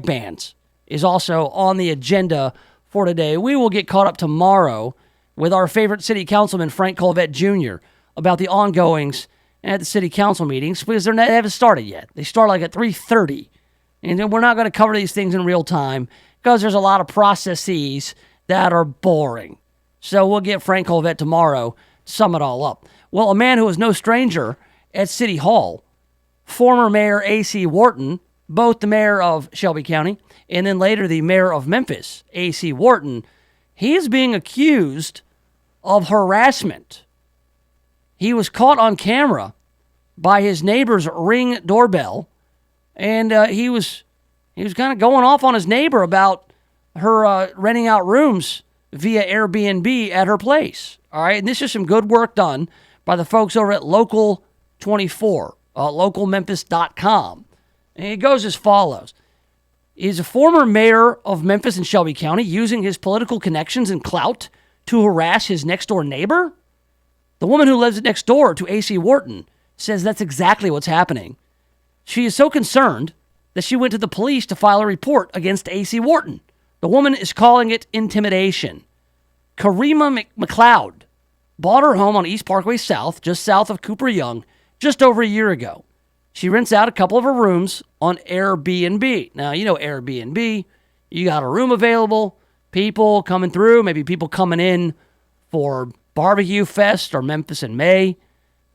bans is also on the agenda for today. We will get caught up tomorrow with our favorite city councilman, Frank Colvette Jr., about the ongoings at the city council meetings, because they haven't started yet. They start like at 3:30. And then we're not going to cover these things in real time because there's a lot of processes that are boring. So we'll get Frank Colvette tomorrow to sum it all up. Well, a man who was no stranger at City Hall, former Mayor A.C. Wharton, both the mayor of Shelby County and then later the mayor of Memphis, A.C. Wharton, he is being accused of harassment. He was caught on camera by his neighbor's Ring doorbell, and he was kind of going off on his neighbor about her renting out rooms via Airbnb at her place. All right, and this is some good work done by the folks over at Local 24, localmemphis.com. And it goes as follows. Is a former mayor of Memphis and Shelby County using his political connections and clout to harass his next-door neighbor? The woman who lives next door to A.C. Wharton says that's exactly what's happening. She is so concerned that she went to the police to file a report against A.C. Wharton. The woman is calling it intimidation. Karima McLeod bought her home on East Parkway South, just south of Cooper Young, just over a year ago. She rents out a couple of her rooms on Airbnb. Now, you know Airbnb. You got a room available, people coming through, maybe people coming in for Barbecue Fest or Memphis in May.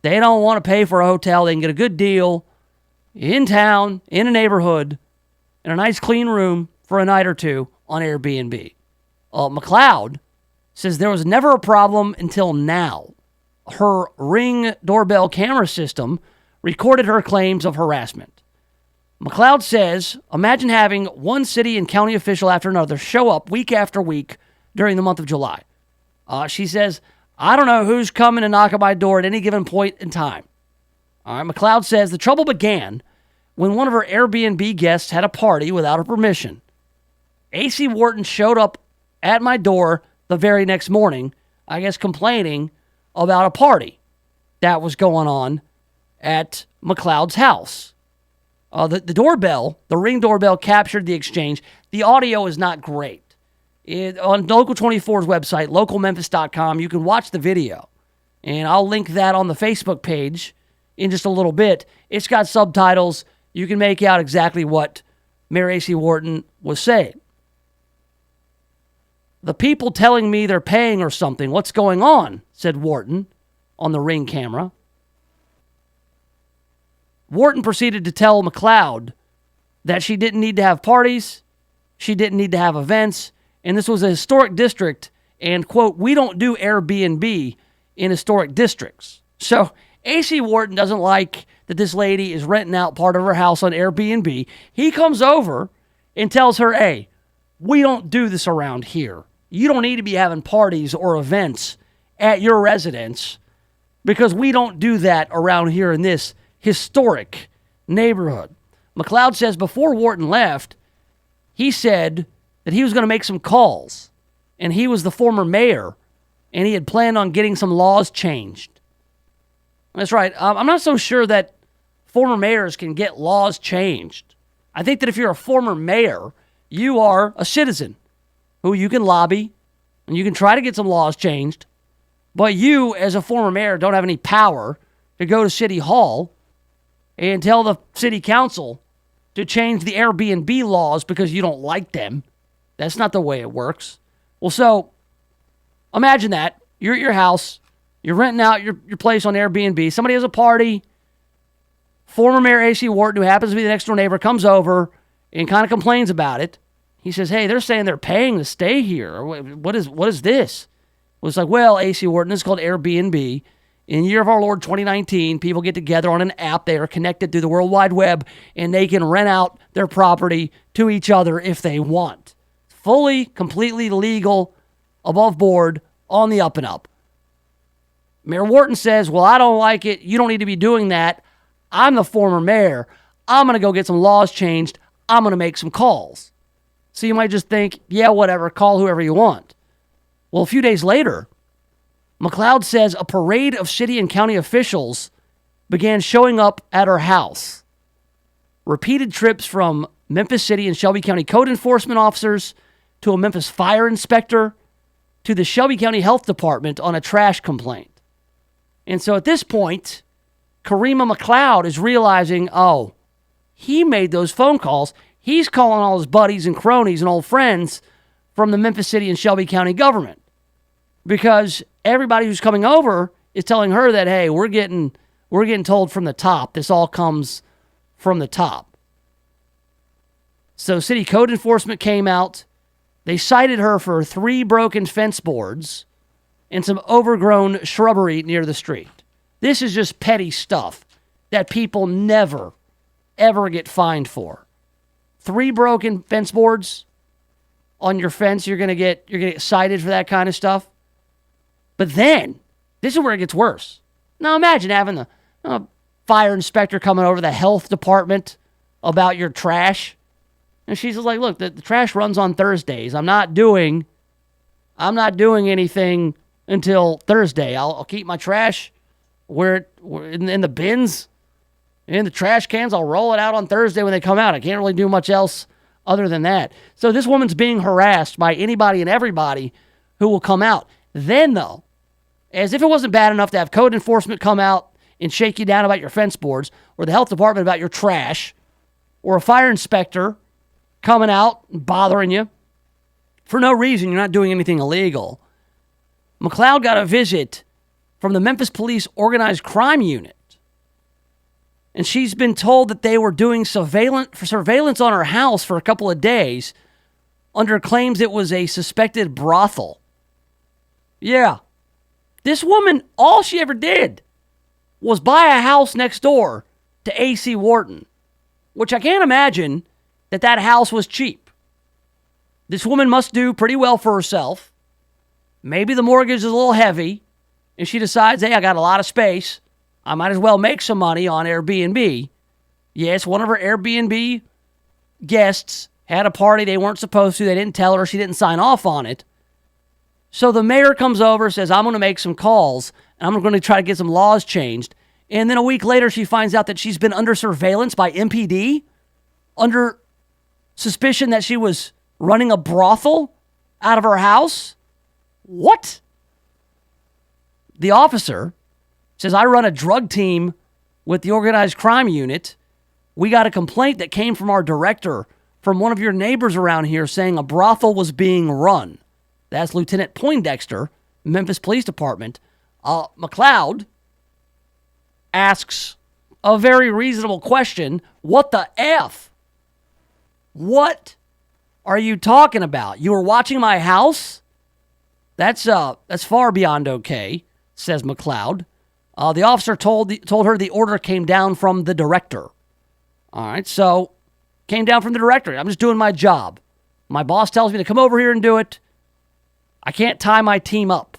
They don't want to pay for a hotel. They can get a good deal in town, in a neighborhood, in a nice clean room for a night or two on Airbnb. McLeod says there was never a problem until now. Her Ring doorbell camera system recorded her claims of harassment. McLeod says, imagine having one city and county official after another show up week after week during the month of July. She says, I don't know who's coming to knock at my door at any given point in time. All right, McLeod says the trouble began when one of her Airbnb guests had a party without her permission. A.C. Wharton showed up at my door the very next morning, I guess complaining about a party that was going on at McLeod's house. The doorbell, the Ring doorbell captured the exchange. The audio is not great. On Local 24's website, localmemphis.com, you can watch the video. And I'll link that on the Facebook page in just a little bit. It's got subtitles. You can make out exactly what Mayor A.C. Wharton was saying. The people telling me they're paying or something. What's going on? Said Wharton on the Ring camera. Wharton proceeded to tell McLeod that she didn't need to have parties, she didn't need to have events, and this was a historic district, and, quote, we don't do Airbnb in historic districts. So A.C. Wharton doesn't like that this lady is renting out part of her house on Airbnb. He comes over and tells her, hey, we don't do this around here. You don't need to be having parties or events at your residence because we don't do that around here in this historic neighborhood. McLeod says before Wharton left, he said that he was going to make some calls, and he was the former mayor, and he had planned on getting some laws changed. That's right. I'm not so sure that former mayors can get laws changed. I think that if you're a former mayor, you are a citizen who you can lobby, and you can try to get some laws changed, but you, as a former mayor, don't have any power to go to City Hall and tell the city council to change the Airbnb laws because you don't like them. That's not the way it works. Well, so imagine that. You're at your house. You're renting out your place on Airbnb. Somebody has a party. Former Mayor A.C. Wharton, who happens to be the next door neighbor, comes over and kind of complains about it. He says, hey, they're saying they're paying to stay here. What is this? Well, it's like, well, A.C. Wharton, this is called Airbnb. In the year of our Lord 2019, people get together on an app. They are connected through the World Wide Web, and they can rent out their property to each other if they want. Fully, completely legal, above board, on the up and up. Mayor Wharton says, well, I don't like it. You don't need to be doing that. I'm the former mayor. I'm going to go get some laws changed. I'm going to make some calls. So you might just think, yeah, whatever, call whoever you want. Well, a few days later, McLeod says a parade of city and county officials began showing up at her house. Repeated trips from Memphis City and Shelby County code enforcement officers to a Memphis fire inspector to the Shelby County Health Department on a trash complaint. And so at this point, Karima McLeod is realizing, oh, he made those phone calls. He's calling all his buddies and cronies and old friends from the Memphis City and Shelby County government. Because everybody who's coming over is telling her that, hey, we're getting told from the top. This all comes from the top. So city code enforcement came out. They cited her for 3 broken fence boards and some overgrown shrubbery near the street. This is just petty stuff that people never, ever get fined for. 3 broken fence boards on your fence, you're gonna get cited for that kind of stuff. But then, this is where it gets worse. Now imagine having the fire inspector coming over to the health department about your trash. And she's just like, look, the trash runs on Thursdays. I'm not doing anything until Thursday. I'll keep my trash where in the bins, in the trash cans. I'll roll it out on Thursday when they come out. I can't really do much else other than that. So this woman's being harassed by anybody and everybody who will come out. Then, though, as if it wasn't bad enough to have code enforcement come out and shake you down about your fence boards, or the health department about your trash, or a fire inspector coming out and bothering you for no reason, you're not doing anything illegal. McLeod got a visit from the Memphis Police Organized Crime Unit. And she's been told that they were doing surveillance on her house for a couple of days under claims it was a suspected brothel. Yeah. This woman, all she ever did was buy a house next door to A.C. Wharton, which I can't imagine that house was cheap. This woman must do pretty well for herself. Maybe the mortgage is a little heavy, and she decides, hey, I got a lot of space. I might as well make some money on Airbnb. Yes, one of her Airbnb guests had a party they weren't supposed to. They didn't tell her. She didn't sign off on it. So the mayor comes over, says, I'm going to make some calls, and I'm going to try to get some laws changed. And then a week later, she finds out that she's been under surveillance by MPD, under suspicion that she was running a brothel out of her house. What? The officer says, I run a drug team with the organized crime unit. We got a complaint that came from our director, from one of your neighbors around here, saying a brothel was being run. That's Lieutenant Poindexter, Memphis Police Department. McLeod asks a very reasonable question. What the F? What are you talking about? You were watching my house? That's far beyond okay, says McLeod. The officer told her the order came down from the director. All right, so came down from the director. I'm just doing my job. My boss tells me to come over here and do it. I can't tie my team up.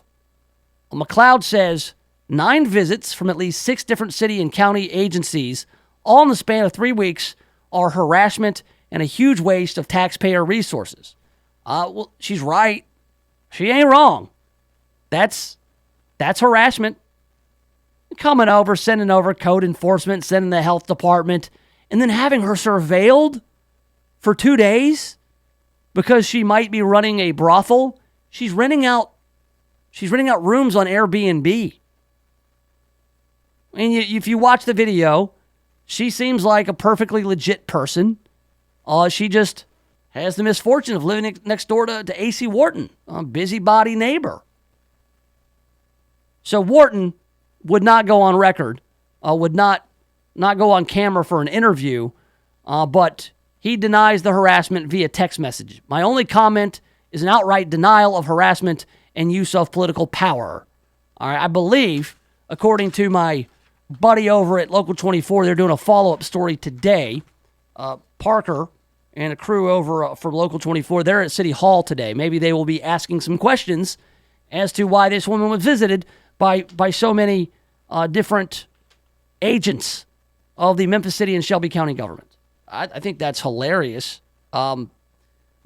McLeod says 9 visits from at least 6 different city and county agencies, all in the span of 3 weeks, are harassment and a huge waste of taxpayer resources. Well, she's right. She ain't wrong. That's harassment. Coming over, sending over code enforcement, sending the health department, and then having her surveilled for 2 days because she might be running a brothel. She's renting out rooms on Airbnb. And if you watch the video, she seems like a perfectly legit person. She just has the misfortune of living next door to A.C. Wharton, a busybody neighbor. So Wharton would not go on record, would not go on camera for an interview, but he denies the harassment via text message. My only comment is an outright denial of harassment and use of political power. All right, I believe, according to my buddy over at Local 24, they're doing a follow-up story today. Parker and a crew over from Local 24, they're at City Hall today. Maybe they will be asking some questions as to why this woman was visited by so many different agents of the Memphis City and Shelby County government. I think that's hilarious. I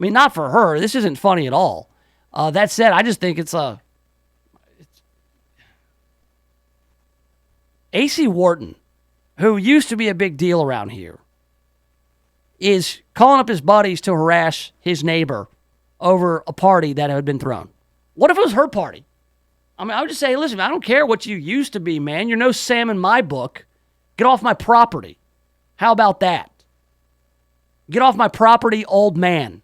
mean, not for her. This isn't funny at all. That said, I just think it's A.C. Wharton, who used to be a big deal around here, is calling up his buddies to harass his neighbor over a party that had been thrown. What if it was her party? I mean, I would just say, listen, I don't care what you used to be, man. You're no Sam in my book. Get off my property. How about that? Get off my property, old man.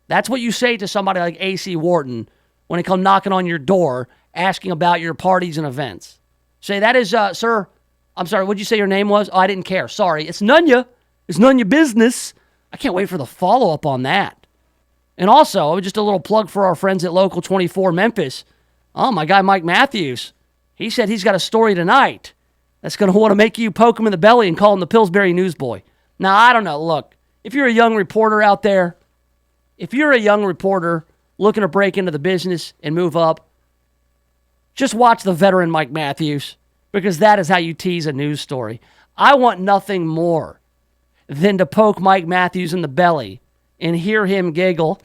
That's what you say to somebody like A.C. Wharton when they come knocking on your door asking about your parties and events. Say, that is, sir, I'm sorry, what'd you say your name was? Oh, I didn't care. Sorry. It's none ya. It's none your business. I can't wait for the follow-up on that. And also, just a little plug for our friends at Local 24 Memphis. Oh, my guy Mike Matthews. He said he's got a story tonight that's going to want to make you poke him in the belly and call him the Pillsbury Newsboy. Now, I don't know. Look, if you're a young reporter out there, if you're a young reporter looking to break into the business and move up, just watch the veteran Mike Matthews, because that is how you tease a news story. I want nothing more than to poke Mike Matthews in the belly and hear him giggle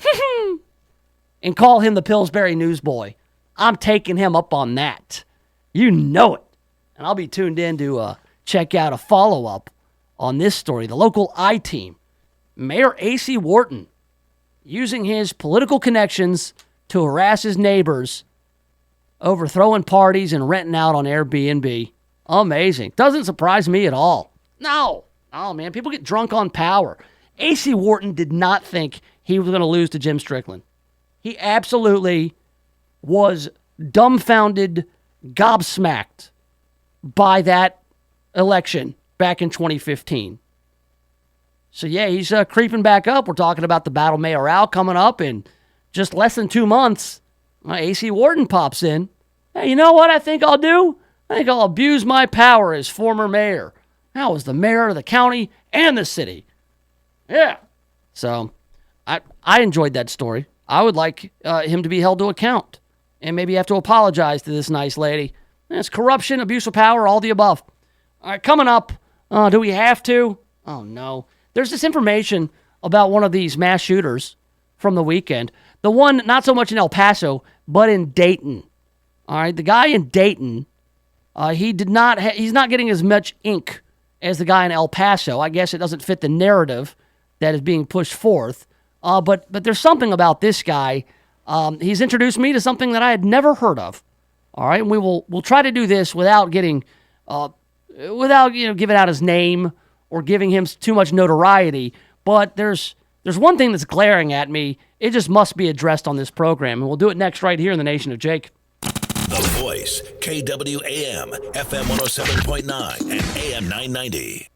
and call him the Pillsbury Newsboy. I'm taking him up on that. You know it. And I'll be tuned in to check out a follow-up on this story. The local I-team, Mayor A.C. Wharton, using his political connections to harass his neighbors over throwing parties and renting out on Airbnb. Amazing. Doesn't surprise me at all. No. Oh, man. People get drunk on power. A.C. Wharton did not think he was going to lose to Jim Strickland. He absolutely was dumbfounded, gobsmacked by that election back in 2015. So, yeah, he's creeping back up. We're talking about the battle mayoral coming up in just less than 2 months. A.C. Wharton pops in. Hey, you know what I think I'll do? I think I'll abuse my power as former mayor. I was the mayor of the county and the city. Yeah. So, I enjoyed that story. I would like him to be held to account and maybe have to apologize to this nice lady. It's corruption, abuse of power, all the above. All right, coming up, do we have to? Oh, no. There's this information about one of these mass shooters from the weekend. The one, not so much in El Paso, but in Dayton. All right, the guy in Dayton, he's not getting as much ink as the guy in El Paso. I guess it doesn't fit the narrative that is being pushed forth. But there's something about this guy. He's introduced me to something that I had never heard of. All right, and we'll try to do this without giving out his name or giving him too much notoriety. But there's one thing that's glaring at me. It just must be addressed on this program, and we'll do it next right here in the Nation of Jake. The Voice, KWAM, FM 107.9 and AM 990.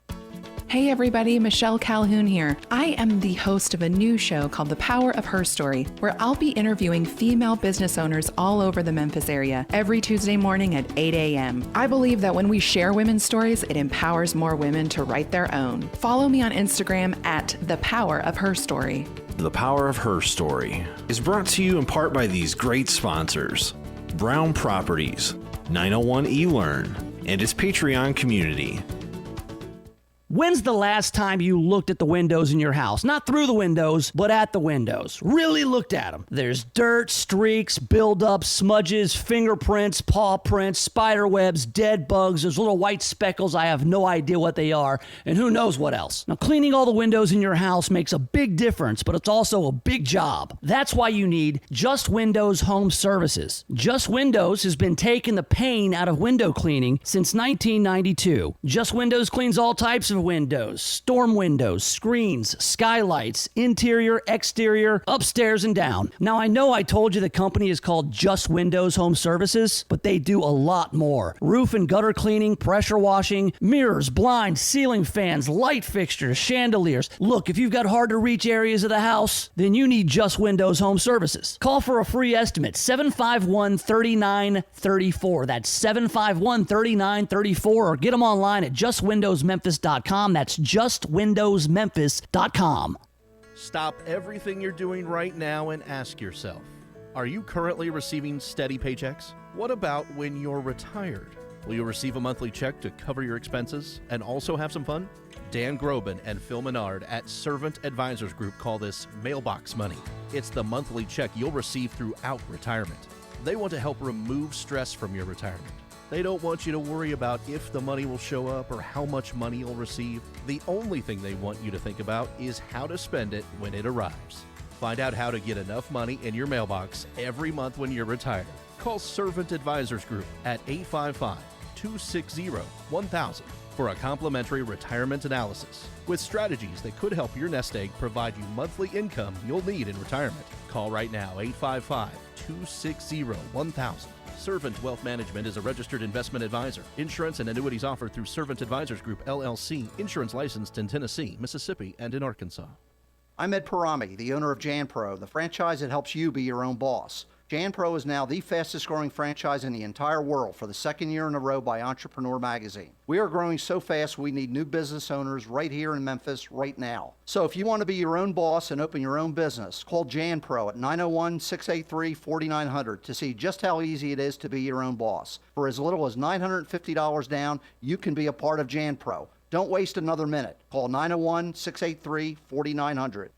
Hey everybody, Michelle Calhoun here. I am the host of a new show called The Power of Her Story, where I'll be interviewing female business owners all over the Memphis area every Tuesday morning at 8 a.m. I believe that when we share women's stories, it empowers more women to write their own. Follow me on Instagram at The Power of Her Story. The Power of Her Story is brought to you in part by these great sponsors: Brown Properties, 901 eLearn, and its Patreon community. When's the last time you looked at the windows in your house? Not through the windows, but at the windows. Really looked at them. There's dirt, streaks, buildup, smudges, fingerprints, paw prints, spider webs, dead bugs. There's little white speckles. I have no idea what they are, and who knows what else. Now, cleaning all the windows in your house makes a big difference, but it's also a big job. That's why you need Just Windows Home Services. Just Windows has been taking the pain out of window cleaning since 1992. Just Windows cleans all types of windows, storm windows, screens, skylights, interior, exterior, upstairs and down. Now, I know I told you the company is called Just Windows Home Services, but they do a lot more. Roof and gutter cleaning, pressure washing, mirrors, blinds, ceiling fans, light fixtures, chandeliers. Look, if you've got hard to reach areas of the house, then you need Just Windows Home Services. Call for a free estimate, 751-3934. That's 751-3934, or get them online at justwindowsmemphis.com. That's justwindowsmemphis.com. Stop everything you're doing right now and ask yourself, are you currently receiving steady paychecks? What about when you're retired? Will you receive a monthly check to cover your expenses and also have some fun? Dan Groban and Phil Menard at Servant Advisors Group call this mailbox money. It's the monthly check you'll receive throughout retirement. They want to help remove stress from your retirement. They don't want you to worry about if the money will show up or how much money you'll receive. The only thing they want you to think about is how to spend it when it arrives. Find out how to get enough money in your mailbox every month when you're retired. Call Servant Advisors Group at 855-260-1000 for a complimentary retirement analysis with strategies that could help your nest egg provide you monthly income you'll need in retirement. Call right now, 855-260-1000. Servant Wealth Management is a registered investment advisor. Insurance and annuities offered through Servant Advisors Group, LLC. Insurance licensed in Tennessee, Mississippi, and in Arkansas. I'm Ed Parami, the owner of JanPro, the franchise that helps you be your own boss. JanPro is now the fastest growing franchise in the entire world for the second year in a row by Entrepreneur Magazine. We are growing so fast we need new business owners right here in Memphis right now. So if you want to be your own boss and open your own business, call JanPro at 901-683-4900 to see just how easy it is to be your own boss. For as little as $950 down, you can be a part of JanPro. Don't waste another minute. Call 901-683-4900.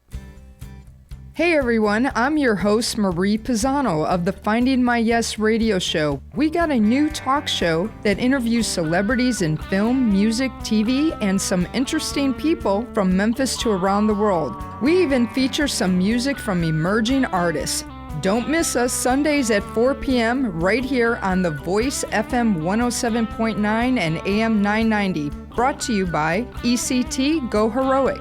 Hey everyone, I'm your host Marie Pisano of the Finding My Yes radio show. We got a new talk show that interviews celebrities in film, music, TV, and some interesting people from Memphis to around the world. We even feature some music from emerging artists. Don't miss us Sundays at 4 p.m. right here on The Voice FM 107.9 and AM 990. Brought to you by ECT Go Heroic.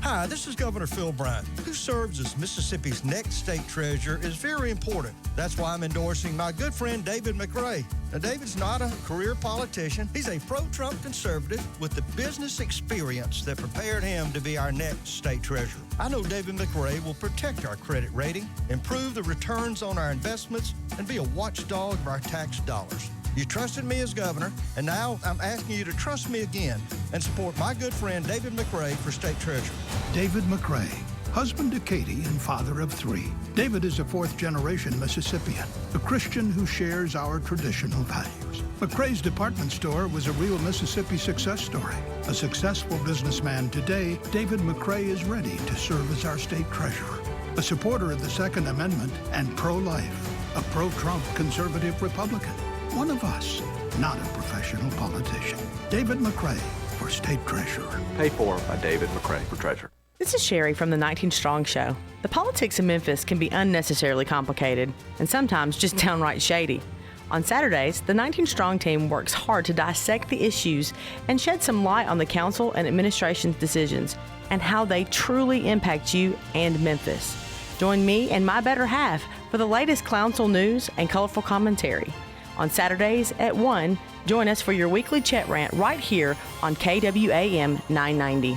Hi, this is Governor Phil Bryant. Who serves as Mississippi's next state treasurer is very important. That's why I'm endorsing my good friend David McRae. Now, David's not a career politician. He's a pro-Trump conservative with the business experience that prepared him to be our next state treasurer. I know David McRae will protect our credit rating, improve the returns on our investments, and be a watchdog of our tax dollars. You trusted me as governor, and now I'm asking you to trust me again and support my good friend David McRae for state treasurer. David McRae, husband to Katie and father of 3. David is a fourth-generation Mississippian, a Christian who shares our traditional values. McRae's department store was a real Mississippi success story. A successful businessman today, David McRae is ready to serve as our state treasurer. a supporter of the Second Amendment and pro-life, a pro-Trump conservative Republican. One of us, not a professional politician. David McRae for State Treasurer. Paid for by David McRae for Treasurer. This is Sherry from the 19 Strong Show. The politics in Memphis can be unnecessarily complicated and sometimes just downright shady. On Saturdays, the 19 Strong team works hard to dissect the issues and shed some light on the council and administration's decisions and how they truly impact you and Memphis. Join me and my better half for the latest council news and colorful commentary. On Saturdays at 1, join us for your weekly chat rant right here on KWAM 990.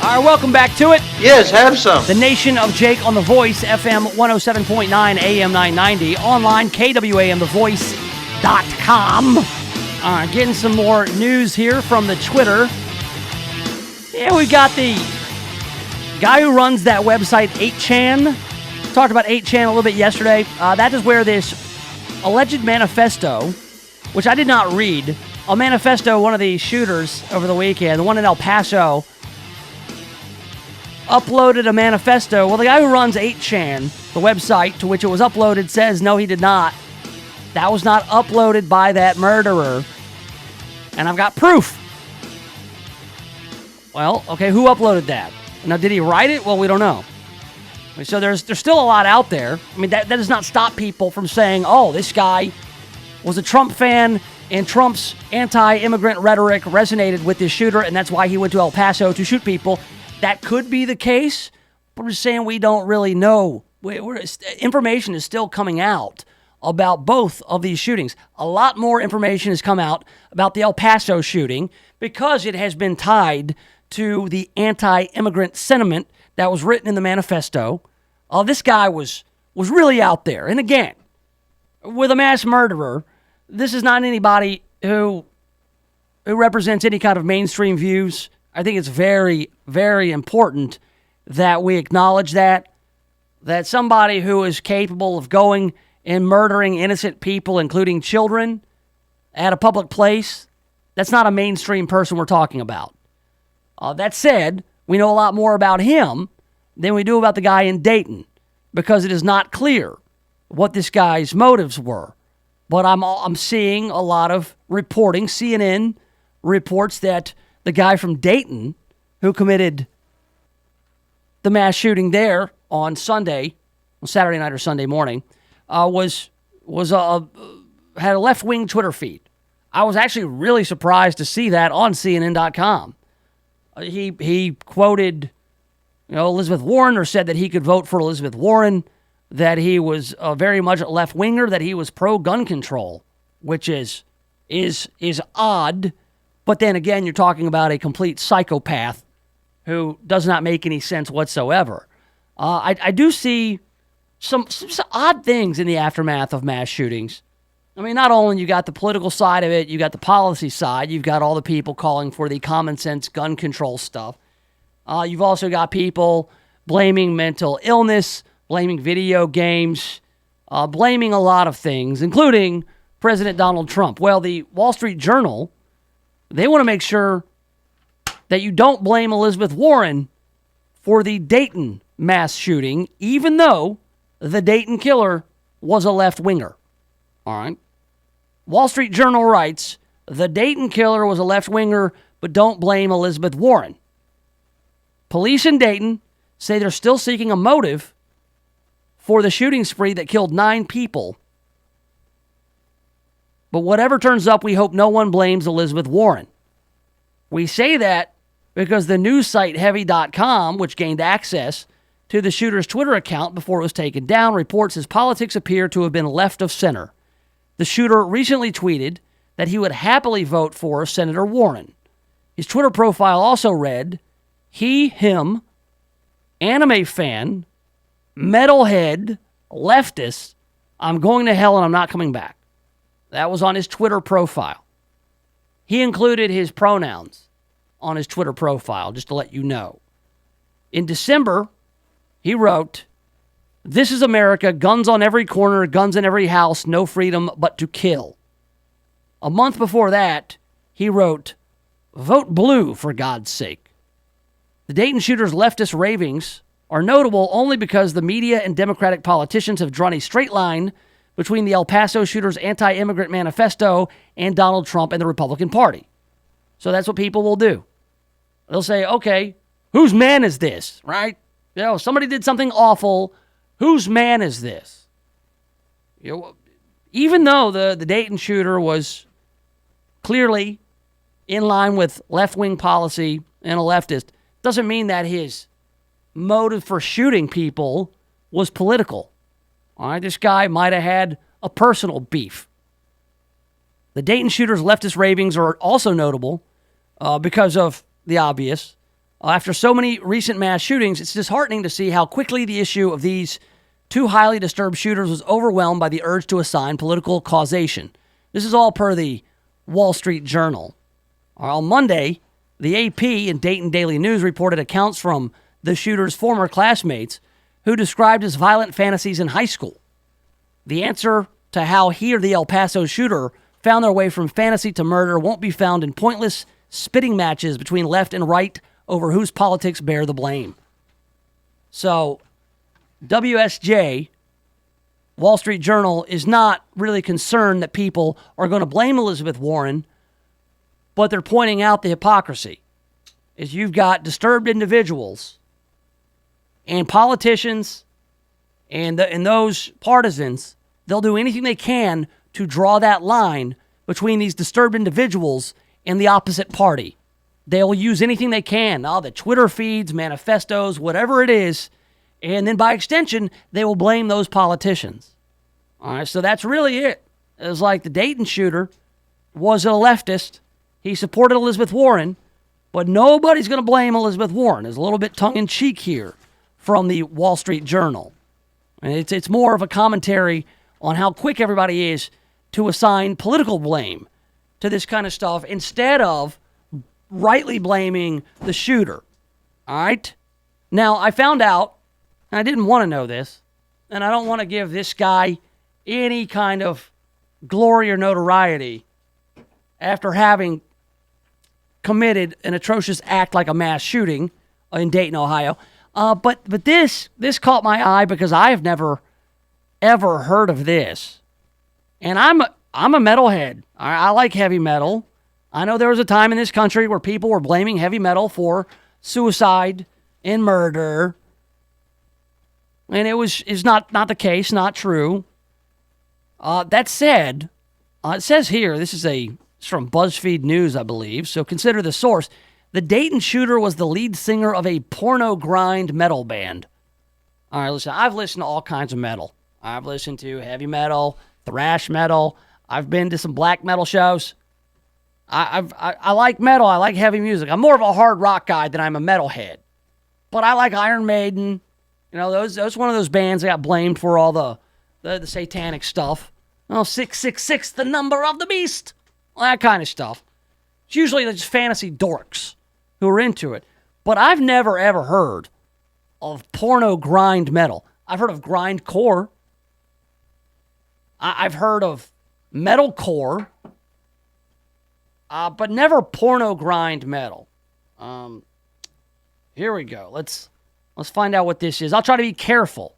All right, welcome back to it. Yes, have some. The Nation of Jake on The Voice, FM 107.9, AM 990. Online, KWAMTheVoice.com. All right, getting some more news here from the Twitter. Yeah, we got the guy who runs that website, 8chan. Talked about 8chan a little bit yesterday. That is where this alleged manifesto, which I did not read, a manifesto, one of the shooters over the weekend, the one in El Paso, uploaded a manifesto. Well, the guy who runs 8chan, the website to which it was uploaded, says no, he did not. That was not uploaded by that murderer. And I've got proof. Well, okay, who uploaded that? Now, did he write it? Well, we don't know. So there's still a lot out there. I mean, that does not stop people from saying, oh, this guy was a Trump fan and Trump's anti-immigrant rhetoric resonated with this shooter, and that's why he went to El Paso to shoot people. That could be the case, but we're saying we don't really know. Information is still coming out about both of these shootings. A lot more information has come out about the El Paso shooting because it has been tied to the anti-immigrant sentiment that was written in the manifesto. This guy was really out there. And again, with a mass murderer, this is not anybody who represents any kind of mainstream views. I think it's very, very important that we acknowledge that somebody who is capable of going and murdering innocent people, including children, at a public place, that's not a mainstream person we're talking about. That said, we know a lot more about him than we do about the guy in Dayton because it is not clear what this guy's motives were. But I'm seeing a lot of reporting. CNN reports that the guy from Dayton who committed the mass shooting there on Saturday night or Sunday morning, had a left-wing Twitter feed. I was actually really surprised to see that on CNN.com. He quoted, Elizabeth Warren, or said that he could vote for Elizabeth Warren, that he was very much a left-winger, that he was pro-gun control, which is odd. But then again, you're talking about a complete psychopath who does not make any sense whatsoever. I do see some odd things in the aftermath of mass shootings. I mean, not only you got the political side of it, you got the policy side, you've got all the people calling for the common sense gun control stuff. You've also got people blaming mental illness, blaming video games, blaming a lot of things, including President Donald Trump. Well, the Wall Street Journal, they want to make sure that you don't blame Elizabeth Warren for the Dayton mass shooting, even though the Dayton killer was a left-winger. All right? Wall Street Journal writes, the Dayton killer was a left-winger, but don't blame Elizabeth Warren. Police in Dayton say they're still seeking a motive for the shooting spree that killed 9 people. But whatever turns up, we hope no one blames Elizabeth Warren. We say that because the news site Heavy.com, which gained access to the shooter's Twitter account before it was taken down, reports his politics appear to have been left of center. The shooter recently tweeted that he would happily vote for Senator Warren. His Twitter profile also read, he, him, anime fan, metalhead, leftist, I'm going to hell and I'm not coming back. That was on his Twitter profile. He included his pronouns on his Twitter profile, just to let you know. In December, he wrote, this is America, guns on every corner, guns in every house, no freedom but to kill. A month before that, he wrote, "Vote blue, for God's sake." The Dayton shooter's leftist ravings are notable only because the media and Democratic politicians have drawn a straight line between the El Paso shooter's anti-immigrant manifesto and Donald Trump and the Republican Party. So that's what people will do. They'll say, okay, whose man is this, right? You know, somebody did something awful. Whose man is this? You know, even though the Dayton shooter was clearly in line with left-wing policy and a leftist, doesn't mean that his motive for shooting people was political. All right, this guy might have had a personal beef. The Dayton shooter's leftist ravings are also notable because of the obvious. After so many recent mass shootings, it's disheartening to see how quickly the issue of these two highly disturbed shooters was overwhelmed by the urge to assign political causation. This is all per the Wall Street Journal. On Monday, the AP and Dayton Daily News reported accounts from the shooter's former classmates who described his violent fantasies in high school. The answer to how he or the El Paso shooter found their way from fantasy to murder won't be found in pointless spitting matches between left and right over whose politics bear the blame. So, WSJ, Wall Street Journal, is not really concerned that people are going to blame Elizabeth Warren, but they're pointing out the hypocrisy. Is you've got disturbed individuals and politicians and those partisans, they'll do anything they can to draw that line between these disturbed individuals and the opposite party. They'll use anything they can, the Twitter feeds, manifestos, whatever it is, and then by extension, they will blame those politicians. All right, so that's really it. It was like the Dayton shooter was a leftist. He supported Elizabeth Warren, but nobody's going to blame Elizabeth Warren. There's a little bit tongue-in-cheek here from the Wall Street Journal. And it's more of a commentary on how quick everybody is to assign political blame to this kind of stuff instead of rightly blaming the shooter. All right? Now, I found out, and I didn't want to know this, and I don't want to give this guy any kind of glory or notoriety after having committed an atrocious act like a mass shooting in Dayton, Ohio. But this caught my eye because I have never, ever heard of this. And I'm a metalhead. I like heavy metal. I know there was a time in this country where people were blaming heavy metal for suicide and murder. And it's not the case, not true. That said, it says here, this is from BuzzFeed News, I believe, so consider the source. The Dayton shooter was the lead singer of a porno grind metal band. All right, listen, I've listened to all kinds of metal. I've listened to heavy metal, thrash metal. I've been to some black metal shows. I like metal. I like heavy music. I'm more of a hard rock guy than I'm a metalhead. But I like Iron Maiden. You know, those one of those bands that got blamed for all the satanic stuff. 666, the number of the beast. All that kind of stuff. It's usually just fantasy dorks who are into it. But I've never, ever heard of porno grind metal. I've heard of grindcore. I've heard of metalcore. But never porno grind metal. Here we go. Let's find out what this is. I'll try to be careful.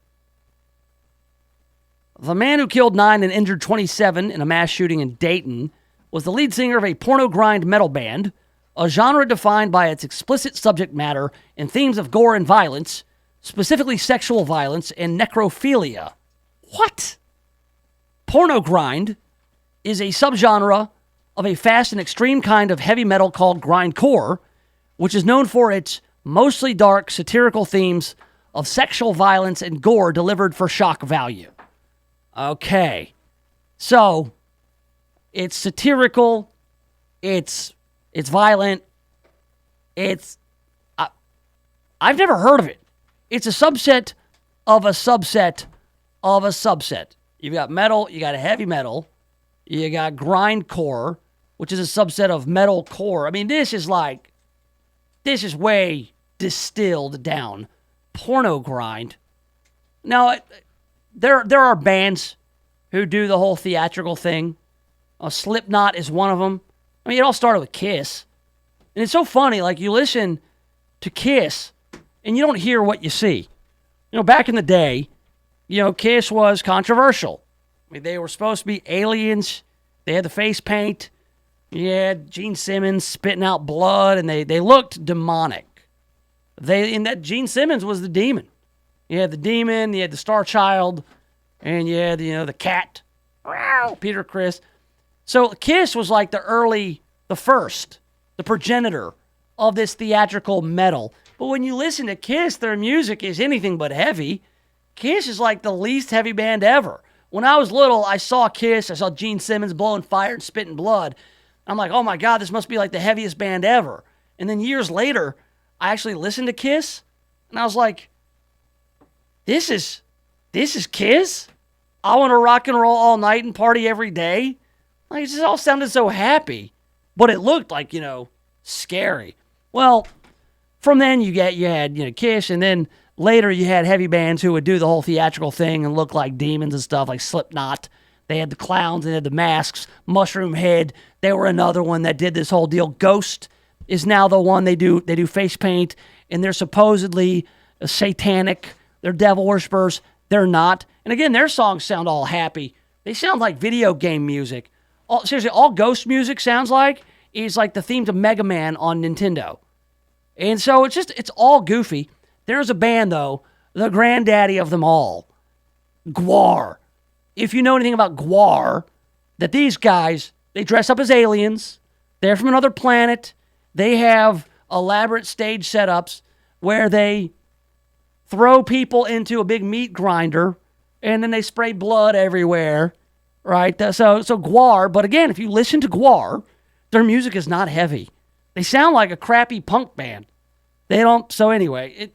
The man who killed 9 and injured 27 in a mass shooting in Dayton was the lead singer of a porno grind metal band, a genre defined by its explicit subject matter and themes of gore and violence, specifically sexual violence and necrophilia. What? Porno grind is a subgenre of a fast and extreme kind of heavy metal called grindcore, which is known for its mostly dark, satirical themes of sexual violence and gore delivered for shock value. Okay. So, it's satirical, it's violent, I've never heard of it. It's a subset of a subset of a subset. You've got metal, you got heavy metal, you got grindcore, which is a subset of metalcore. I mean, this is way distilled down. Porno grind. Now, there are bands who do the whole theatrical thing. Slipknot is one of them. I mean, it all started with Kiss. And it's so funny, like you listen to Kiss and you don't hear what you see. You know, back in the day, you know, Kiss was controversial. I mean, they were supposed to be aliens. They had the face paint. You had Gene Simmons spitting out blood, and they looked demonic. Gene Simmons was the demon. You had the demon, you had the Star Child, and you had, the cat, Peter Criss. So Kiss was like the progenitor of this theatrical metal. But when you listen to Kiss, their music is anything but heavy. Kiss is like the least heavy band ever. When I was little, I saw Kiss. I saw Gene Simmons blowing fire and spitting blood. I'm like, oh my God, this must be like the heaviest band ever. And then years later, I actually listened to Kiss, and I was like, this is Kiss? I want to rock and roll all night and party every day? Like, it just all sounded so happy. But it looked like, scary. Well, from then you had Kiss, and then later you had heavy bands who would do the whole theatrical thing and look like demons and stuff, like Slipknot. They had the clowns, they had the masks, Mushroom Head. They were another one that did this whole deal. Ghost is now the one they do face paint, and they're supposedly satanic. They're devil worshippers. They're not. And again, their songs sound all happy. They sound like video game music. Seriously, all Ghost music sounds like is like the theme to Mega Man on Nintendo. And so it's all goofy. There's a band, though, the granddaddy of them all, GWAR. If you know anything about GWAR, that these guys, they dress up as aliens. They're from another planet. They have elaborate stage setups where they throw people into a big meat grinder, and then they spray blood everywhere, right? So GWAR, but again, if you listen to GWAR, their music is not heavy. They sound like a crappy punk band. They don't, so anyway,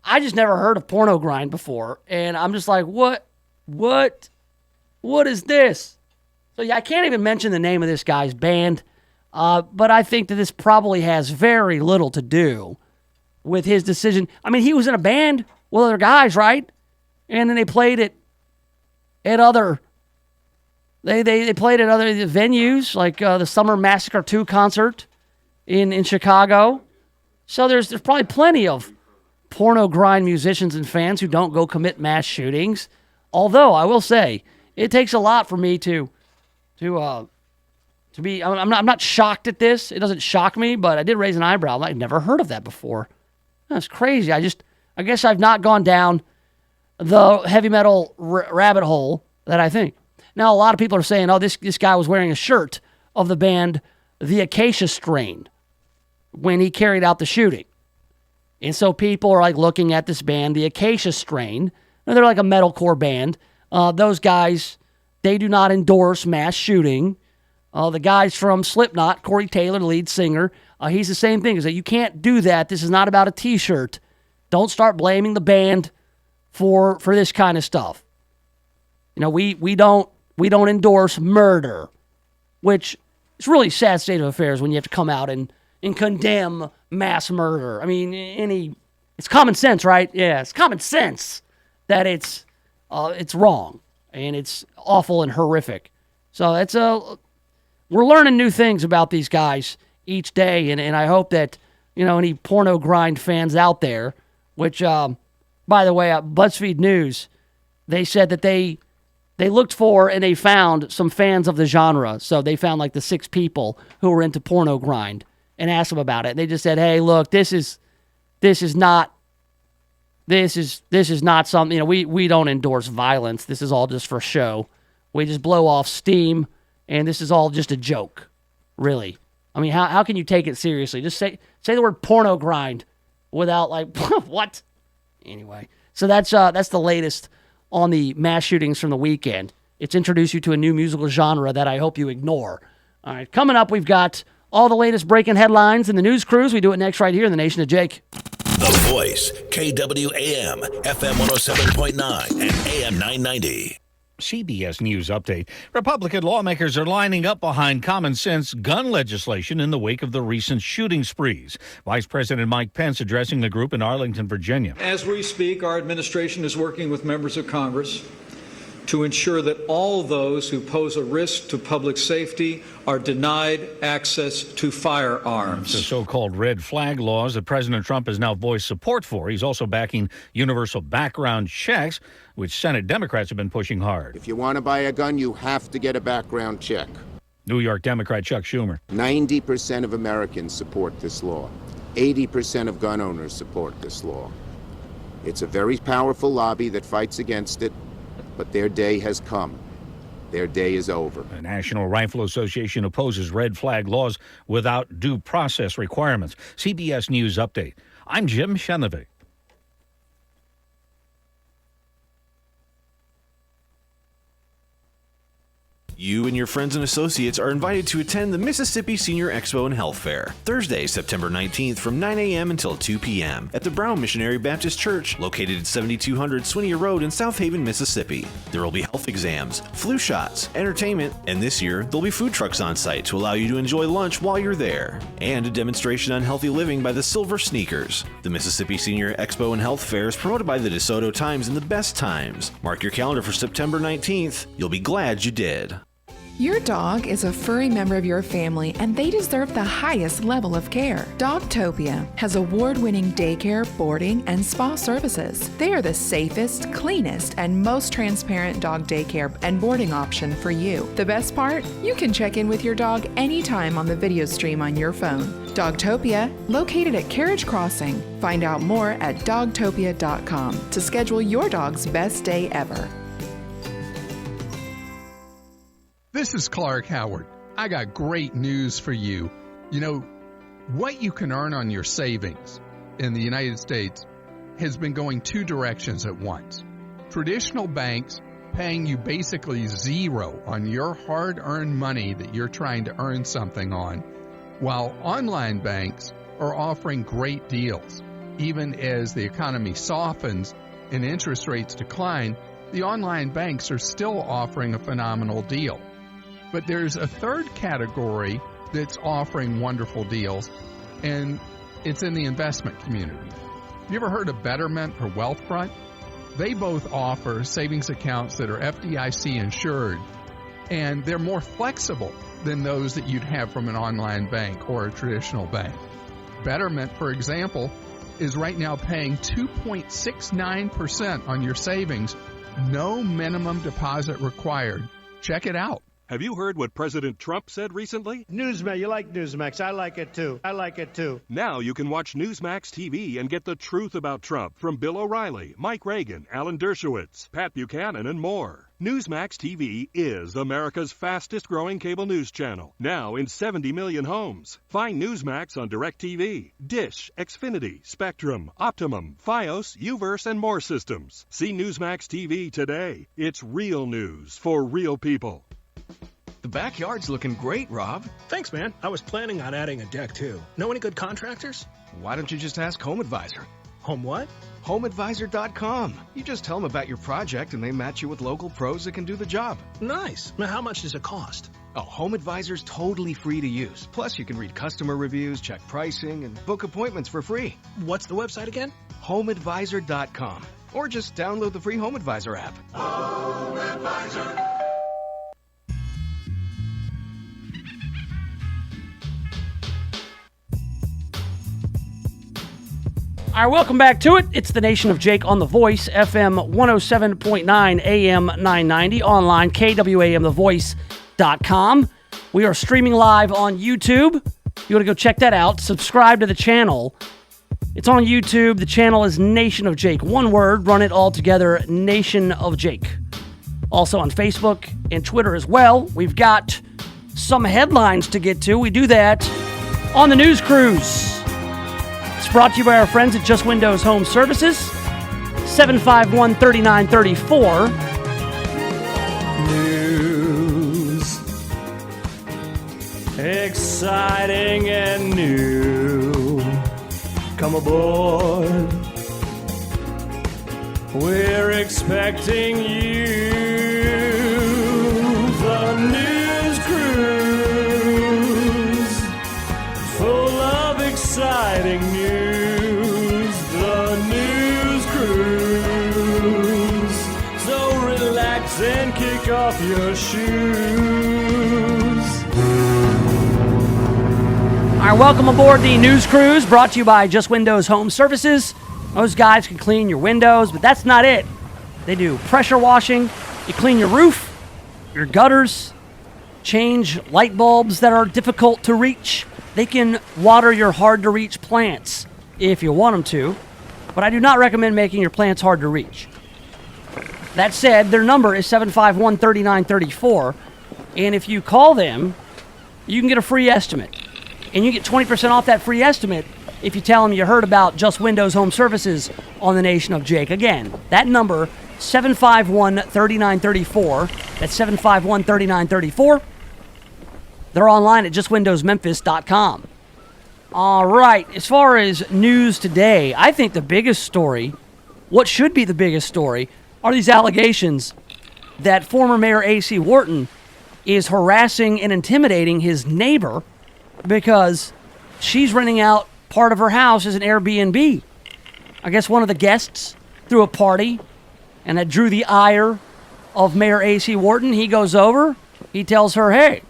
I just never heard of Porno Grind before, and I'm just like, what is this? So yeah, I can't even mention the name of this guy's band, but I think that this probably has very little to do with his decision. I mean, he was in a band with other guys, right? And then they played at other, they played at other venues, like the Summer Massacre 2 concert in Chicago. So there's probably plenty of Porno Grind musicians and fans who don't go commit mass shootings. Although I will say, it takes a lot for me to be. I'm not shocked at this. It doesn't shock me, but I did raise an eyebrow. I've never heard of that before. That's crazy. I guess I've not gone down the heavy metal rabbit hole that I think. Now a lot of people are saying, oh, this guy was wearing a shirt of the band The Acacia Strain when he carried out the shooting, and so people are like looking at this band, The Acacia Strain. They're like a metalcore band. Those guys, they do not endorse mass shooting. The guys from Slipknot, Corey Taylor, the lead singer, he's the same thing. Is that you can't do that. This is not about a T-shirt. Don't start blaming the band for this kind of stuff. We don't endorse murder, which is really a sad state of affairs when you have to come out and condemn mass murder. I mean, it's common sense, right? Yeah, it's common sense that it's wrong and it's awful and horrific. So we're learning new things about these guys each day, and I hope that any Porno Grind fans out there, which by the way, BuzzFeed News, they said that they looked for and they found some fans of the genre. So they found like the 6 people who were into Porno Grind and asked them about it. And they just said, hey, look, this is not something, we don't endorse violence. This is all just for show. We just blow off steam, and this is all just a joke, really. I mean, how can you take it seriously? Just say the word Porno Grind without like, what? Anyway, so that's the latest on the mass shootings from the weekend. It's introduced you to a new musical genre that I hope you ignore. All right, coming up, we've got all the latest breaking headlines in the news cruise. We do it next right here in the Nation of Jake. The Voice, KWAM, FM 107.9 and AM 990. CBS News Update. Republican lawmakers are lining up behind common sense gun legislation in the wake of the recent shooting sprees. Vice President Mike Pence addressing the group in Arlington, Virginia. As we speak, our administration is working with members of Congress to ensure that all those who pose a risk to public safety are denied access to firearms. The so-called red flag laws that President Trump has now voiced support for. He's also backing universal background checks, which Senate Democrats have been pushing hard. If you want to buy a gun, you have to get a background check. New York Democrat Chuck Schumer. 90% of Americans support this law. 80% of gun owners support this law. It's a very powerful lobby that fights against it, but their day has come. Their day is over. The National Rifle Association opposes red flag laws without due process requirements. CBS News Update. I'm Jim Chenevey. You and your friends and associates are invited to attend the Mississippi Senior Expo and Health Fair, Thursday, September 19th from 9 a.m. until 2 p.m. at the Brown Missionary Baptist Church, located at 7200 Swinia Road in South Haven, Mississippi. There will be health exams, flu shots, entertainment, and this year, there'll be food trucks on site to allow you to enjoy lunch while you're there, and a demonstration on healthy living by the Silver Sneakers. The Mississippi Senior Expo and Health Fair is promoted by the DeSoto Times and the Best Times. Mark your calendar for September 19th. You'll be glad you did. Your dog is a furry member of your family, and they deserve the highest level of care. Dogtopia has award-winning daycare, boarding, and spa services. They are the safest, cleanest, and most transparent dog daycare and boarding option for you. The best part? You can check in with your dog anytime on the video stream on your phone. Dogtopia, located at Carriage Crossing. Find out more at dogtopia.com to schedule your dog's best day ever. This is Clark Howard. I got great news for you. You know, what you can earn on your savings in the United States has been going two directions at once. Traditional banks paying you basically zero on your hard-earned money that you're trying to earn something on, while online banks are offering great deals. Even as the economy softens and interest rates decline, the online banks are still offering a phenomenal deal. But there's a third category that's offering wonderful deals, and it's in the investment community. Have you ever heard of Betterment or Wealthfront? They both offer savings accounts that are FDIC insured, and they're more flexible than those that you'd have from an online bank or a traditional bank. Betterment, for example, is right now paying 2.69% on your savings, no minimum deposit required. Check it out. Have you heard what President Trump said recently? Newsmax, you like Newsmax. I like it too. Now you can watch Newsmax TV and get the truth about Trump from Bill O'Reilly, Mike Reagan, Alan Dershowitz, Pat Buchanan, and more. Newsmax TV is America's fastest growing cable news channel, now in 70 million homes. Find Newsmax on DirecTV, Dish, Xfinity, Spectrum, Optimum, Fios, Uverse, and more systems. See Newsmax TV today. It's real news for real people. The backyard's looking great, Rob. Thanks, man. I was planning on adding a deck, too. Know any good contractors? Why don't you just ask Home Advisor? Home what? HomeAdvisor.com. You just tell them about your project and they match you with local pros that can do the job. Nice. Now, how much does it cost? Oh, Home Advisor's totally free to use. Plus, you can read customer reviews, check pricing, and book appointments for free. What's the website again? HomeAdvisor.com. Or just download the free Home Advisor app. Home Advisor. All right, welcome back to it. It's the Nation of Jake on The Voice, FM 107.9, AM 990, online, KWAMTheVoice.com. We are streaming live on YouTube. You want to go check that out. Subscribe to the channel. It's on YouTube. The channel is Nation of Jake. One word, run it all together, Nation of Jake. Also on Facebook and Twitter as well. We've got some headlines to get to. We do that on the News Cruise. It's brought to you by our friends at Just Windows Home Services, 751-3934. News. Exciting and new. Come aboard. We're expecting you. The News Cruise. Full of exciting news. The News Cruise. So relax and kick off your shoes. All right, welcome aboard the News Cruise, brought to you by Just Windows Home Services. Those guys can clean your windows, but that's not it. They do pressure washing. You clean your roof, your gutters, change light bulbs that are difficult to reach. They can water your hard-to-reach plants if you want them to, but I do not recommend making your plants hard to reach. That said, their number is 751-3934, and if you call them, you can get a free estimate. And you get 20% off that free estimate if you tell them you heard about Just Windows Home Services on the Nation of Jake. Again, that number, 751-3934. That's 751-3934. They're online at justwindowsmemphis.com. All right, as far as news today, I think the biggest story, what should be the biggest story, are these allegations that former Mayor A.C. Wharton is harassing and intimidating his neighbor because she's renting out part of her house as an Airbnb. I guess one of the guests threw a party, and that drew the ire of Mayor A.C. Wharton. He goes over, he tells her, hey,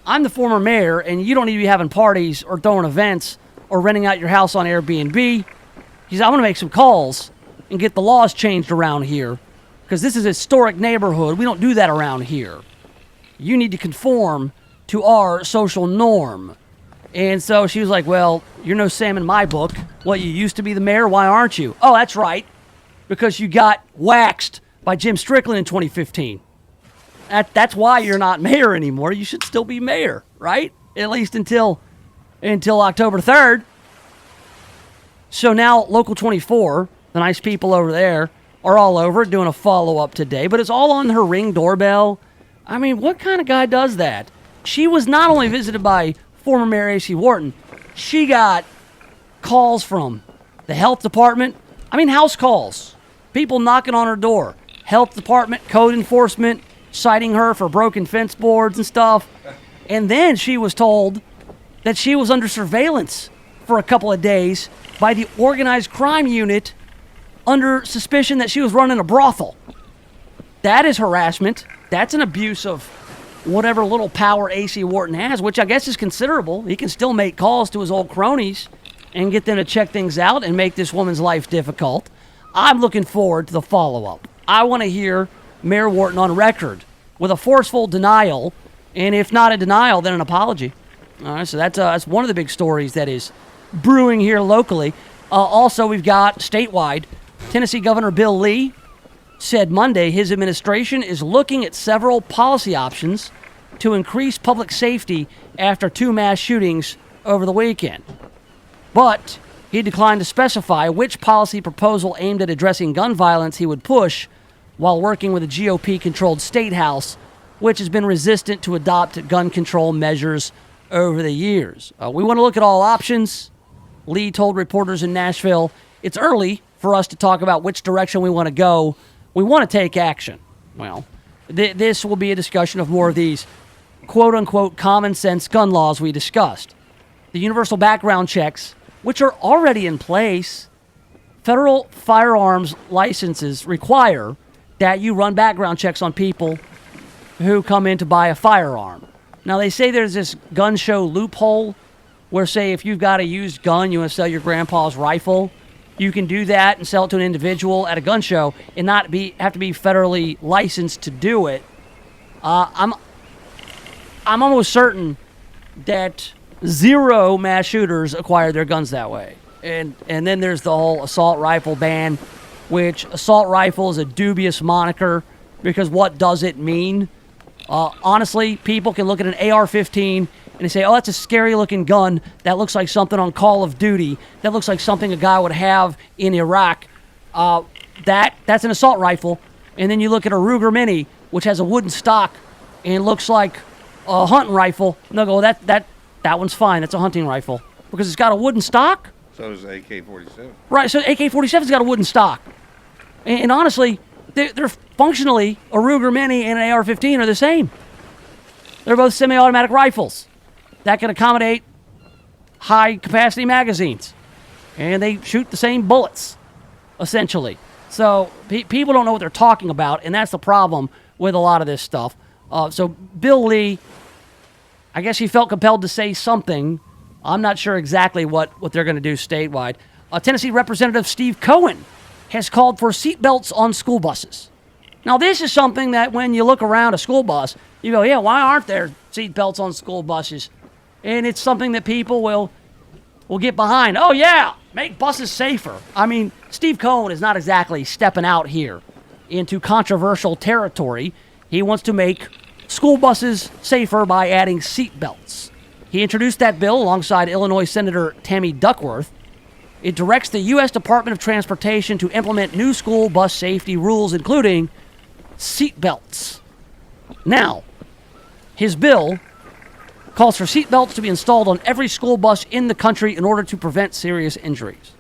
I'm the former mayor, and you don't need to be having parties or throwing events or renting out your house on Airbnb. He says, I'm going to make some calls and get the laws changed around here because this is a historic neighborhood. We don't do that around here. You need to conform to our social norm. And so she was like, well, you're no Sam in my book. What, you used to be the mayor? Why aren't you? Oh, that's right. Because you got waxed by Jim Strickland in 2015. That's why you're not mayor anymore. You should still be mayor, right? At least until October 3rd. So now Local 24, the nice people over there, are all over it doing a follow-up today. But it's all on her Ring doorbell. I mean, what kind of guy does that? She was not only visited by former Mayor A.C. Wharton, she got calls from the health department. I mean, house calls. People knocking on her door. Health department, code enforcement, citing her for broken fence boards and stuff. And then she was told that she was under surveillance for a couple of days by the organized crime unit under suspicion that she was running a brothel. That is harassment. That's an abuse of whatever little power A.C. Wharton has, which I guess is considerable. He can still make calls to his old cronies and get them to check things out and make this woman's life difficult. I'm looking forward to the follow-up. I want to hear Mayor Wharton on record with a forceful denial, and if not a denial, then an apology. All right, so that's one of the big stories that is brewing here locally. Also, we've got statewide, Tennessee Governor Bill Lee said Monday his administration is looking at several policy options to increase public safety after 2 mass shootings over the weekend. But he declined to specify which policy proposal aimed at addressing gun violence he would push while working with a GOP-controlled state house, which has been resistant to adopt gun control measures over the years. We want to look at all options. Lee told reporters in Nashville, it's early for us to talk about which direction we want to go. We want to take action. Well, this will be a discussion of more of these quote-unquote common-sense gun laws we discussed. The universal background checks, which are already in place. Federal firearms licenses require that you run background checks on people who come in to buy a firearm. Now, they say there's this gun show loophole where, say, if you've got a used gun, you want to sell your grandpa's rifle, you can do that and sell it to an individual at a gun show and not have to be federally licensed to do it. I'm almost certain that 0 mass shooters acquire their guns that way. And then there's the whole assault rifle ban, which assault rifle is a dubious moniker because what does it mean? Honestly, people can look at an AR-15 and they say, oh, that's a scary-looking gun. That looks like something on Call of Duty. That looks like something a guy would have in Iraq. That's an assault rifle. And then you look at a Ruger Mini, which has a wooden stock and looks like a hunting rifle. And they'll go, that one's fine. That's a hunting rifle because it's got a wooden stock. So does AK-47. Right, so AK-47's got a wooden stock. And honestly, they're functionally, a Ruger Mini and an AR-15 are the same. They're both semi-automatic rifles that can accommodate high-capacity magazines. And they shoot the same bullets, essentially. So people don't know what they're talking about, and that's the problem with a lot of this stuff. So Bill Lee, I guess he felt compelled to say something. I'm not sure exactly what they're going to do statewide. Tennessee Representative Steve Cohen has called for seatbelts on school buses. Now, this is something that when you look around a school bus, you go, yeah, why aren't there seatbelts on school buses? And it's something that people will get behind. Oh, yeah, make buses safer. I mean, Steve Cohen is not exactly stepping out here into controversial territory. He wants to make school buses safer by adding seatbelts. He introduced that bill alongside Illinois Senator Tammy Duckworth. It directs the U.S. Department of Transportation to implement new school bus safety rules, including seatbelts. Now, his bill calls for seatbelts to be installed on every school bus in the country in order to prevent serious injuries.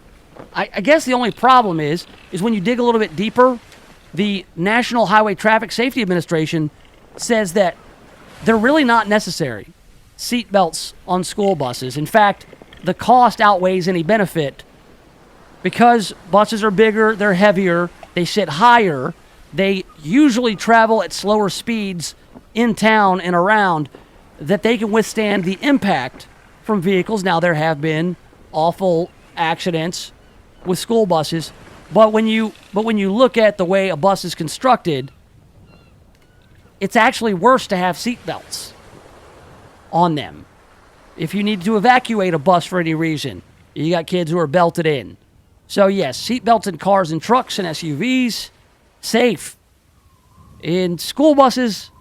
I guess the only problem is when you dig a little bit deeper, the National Highway Traffic Safety Administration says that they're really not necessary, seatbelts on school buses. In fact, the cost outweighs any benefit because buses are bigger, they're heavier, they sit higher, they usually travel at slower speeds in town and around, that they can withstand the impact from vehicles. Now, there have been awful accidents with school buses, but when you look at the way a bus is constructed, it's actually worse to have seatbelts on them. If you need to evacuate a bus for any reason, you got kids who are belted in. So yes, seatbelts in cars and trucks and SUVs, safe. In school buses,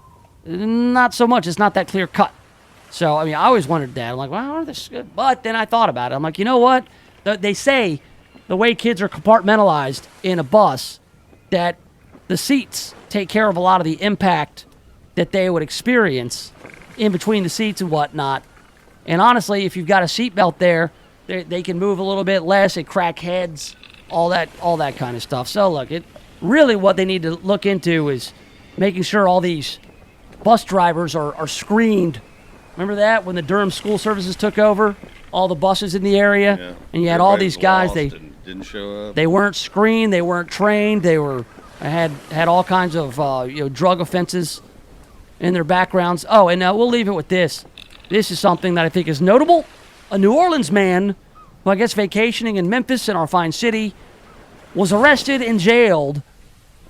not so much. It's not that clear cut. So, I mean, I always wondered that. I'm like, well, aren't this good? But then I thought about it. I'm like, you know what? They say the way kids are compartmentalized in a bus, that the seats take care of a lot of the impact that they would experience in between the seats and whatnot. And honestly, if you've got a seatbelt there, they can move a little bit less, it crack heads, all that kind of stuff. So look, really what they need to look into is making sure all these bus drivers are screened. Remember that when the Durham School Services took over all the buses in the area, and you had all these guys, they didn't show up. They weren't screened, they weren't trained, they had all kinds of drug offenses in their backgrounds. Oh, and we'll leave it with this. This is something that I think is notable. A New Orleans man who I guess vacationing in Memphis, in our fine city, was arrested and jailed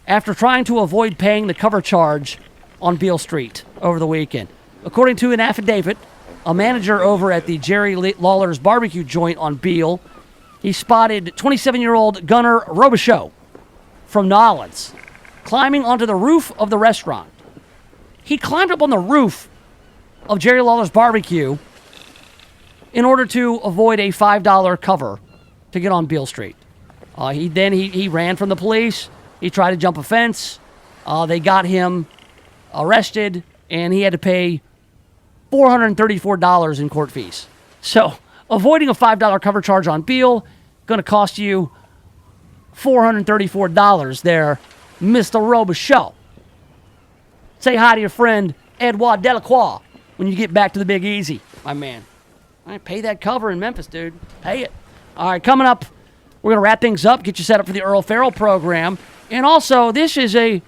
after trying to avoid paying the cover charge on Beale Street over the weekend. According to an affidavit, a manager over at the Jerry Lawler's barbecue joint on Beale, he spotted 27-year-old Gunnar Robichaux from Nolens climbing onto the roof of the restaurant. He climbed up on the roof of Jerry Lawler's barbecue in order to avoid a $5 cover to get on Beale Street. He ran from the police. He tried to jump a fence. They got him arrested, and he had to pay $434 in court fees. So avoiding a $5 cover charge on Beale going to cost you $434 there, Mr. Robichaux. Say hi to your friend Edouard Delacroix when you get back to the Big Easy, my man. All right, pay that cover in Memphis, dude. Pay it. All right, coming up, we're going to wrap things up, get you set up for the Earl Farrell program. And also, this is a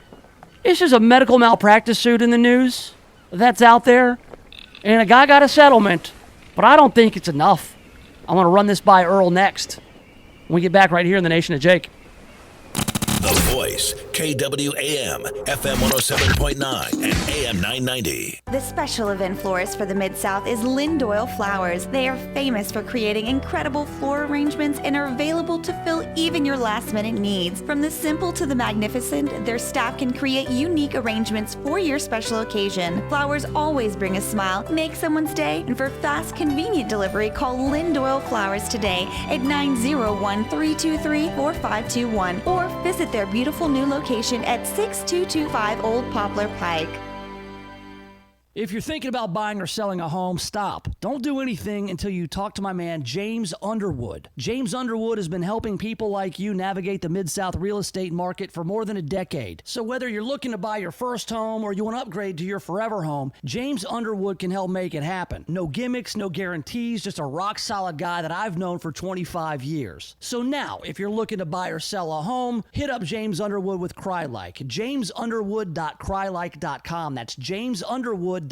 medical malpractice suit in the news that's out there. And a guy got a settlement, but I don't think it's enough. I want to run this by Earl next when we get back right here in the Nation of Jake. The Voice, KWAM, FM 107.9 and AM 990. The special event florist for the Mid-South is Lynn Doyle Flowers. They are famous for creating incredible floral arrangements and are available to fill even your last-minute needs. From the simple to the magnificent, their staff can create unique arrangements for your special occasion. Flowers always bring a smile, make someone's day, and for fast, convenient delivery, call Lynn Doyle Flowers today at 901-323-4521 or visit their beautiful new location at 6225 Old Poplar Pike. If you're thinking about buying or selling a home, stop. Don't do anything until you talk to my man, James Underwood. James Underwood has been helping people like you navigate the Mid-South real estate market for more than a decade. So whether you're looking to buy your first home or you want to upgrade to your forever home, James Underwood can help make it happen. No gimmicks, no guarantees, just a rock-solid guy that I've known for 25 years. So now, if you're looking to buy or sell a home, hit up James Underwood with CryLike. JamesUnderwood.crylike.com. That's JamesUnderwood.crylike.com.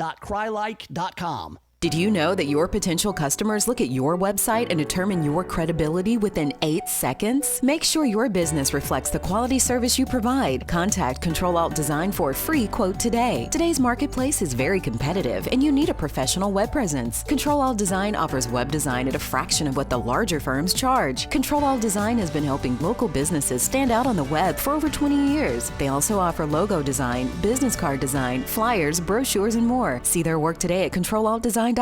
Did you know that your potential customers look at your website and determine your credibility within 8 seconds? Make sure your business reflects the quality service you provide. Contact Control Alt Design for a free quote today. Today's marketplace is very competitive and you need a professional web presence. Control Alt Design offers web design at a fraction of what the larger firms charge. Control Alt Design has been helping local businesses stand out on the web for over 20 years. They also offer logo design, business card design, flyers, brochures, and more. See their work today at ControlAltDesign.com. All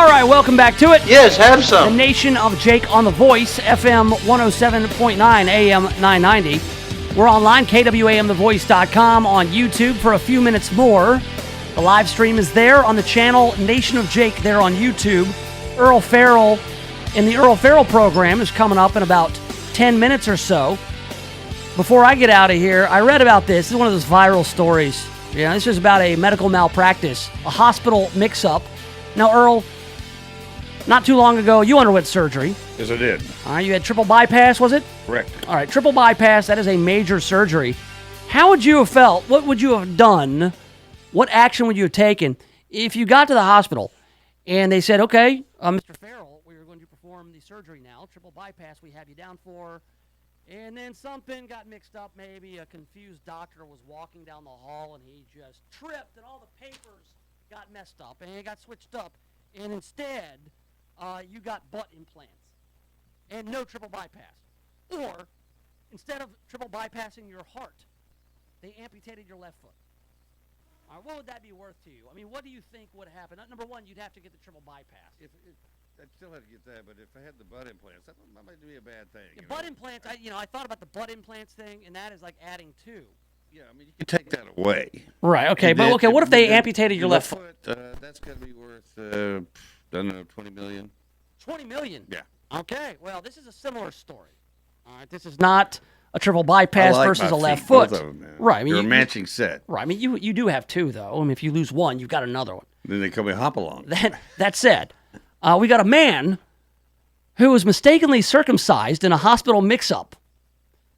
right, welcome back to it. Yes, have some. The Nation of Jake on the Voice, FM 107.9, AM 990. We're online, KWAMTheVoice.com, on YouTube for a few minutes more. The live stream is there on the channel Nation of Jake there on YouTube. Earl Farrell in the Earl Farrell program is coming up in about 10 minutes or so. Before I get out of here, I read about this. This is one of those viral stories. Yeah, this is about a medical malpractice, a hospital mix-up. Now, Earl, not too long ago, you underwent surgery. Yes, I did. All right, you had triple bypass, was it? Correct. All right, triple bypass, that is a major surgery. How would you have felt? What would you have done? What action would you have taken if you got to the hospital and they said, okay, Mr. Farrell, we are going to perform the surgery now. Triple bypass we have you down for. And then something got mixed up. Maybe a confused doctor was walking down the hall and he just tripped and all the papers got messed up and it got switched up. And instead, you got butt implants and no triple bypass. Or instead of triple bypassing your heart, they amputated your left foot. All right, what would that be worth to you? I mean, what do you think would happen? Number one, you'd have to get the triple bypass. I'd still have to get that, but if I had the butt implants, that might be a bad thing. Yeah, butt implants, I thought about the butt implants thing, and that is like adding two. Yeah, I mean, you can take that away. Right, okay, but okay, what if they amputated your left foot? That's got to be worth, I don't know, $20 million. $20 million? Yeah. Okay, well, this is a similar story. All right, this is not a triple bypass versus a left foot. Both of them, man. Right. I mean, You're a matching set. Right, I mean, you do have two, though. I mean, if you lose one, you've got another one. Then they call me Hop-Along. That said, we got a man who was mistakenly circumcised in a hospital mix-up.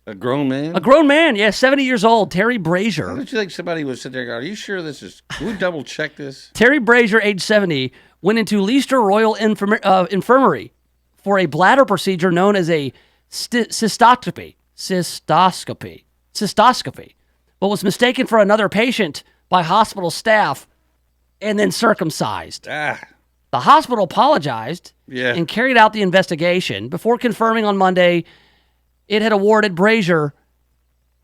A grown man? A grown man, yeah, 70 years old, Terry Brazier. How did you think somebody would sit there and go, are you sure this is, can we double check this? Terry Brazier, age 70, went into Leicester Royal Infirmary for a bladder procedure known as a cystoscopy, but was mistaken for another patient by hospital staff and then circumcised. The hospital apologized and carried out the investigation before confirming on Monday it had awarded Brazier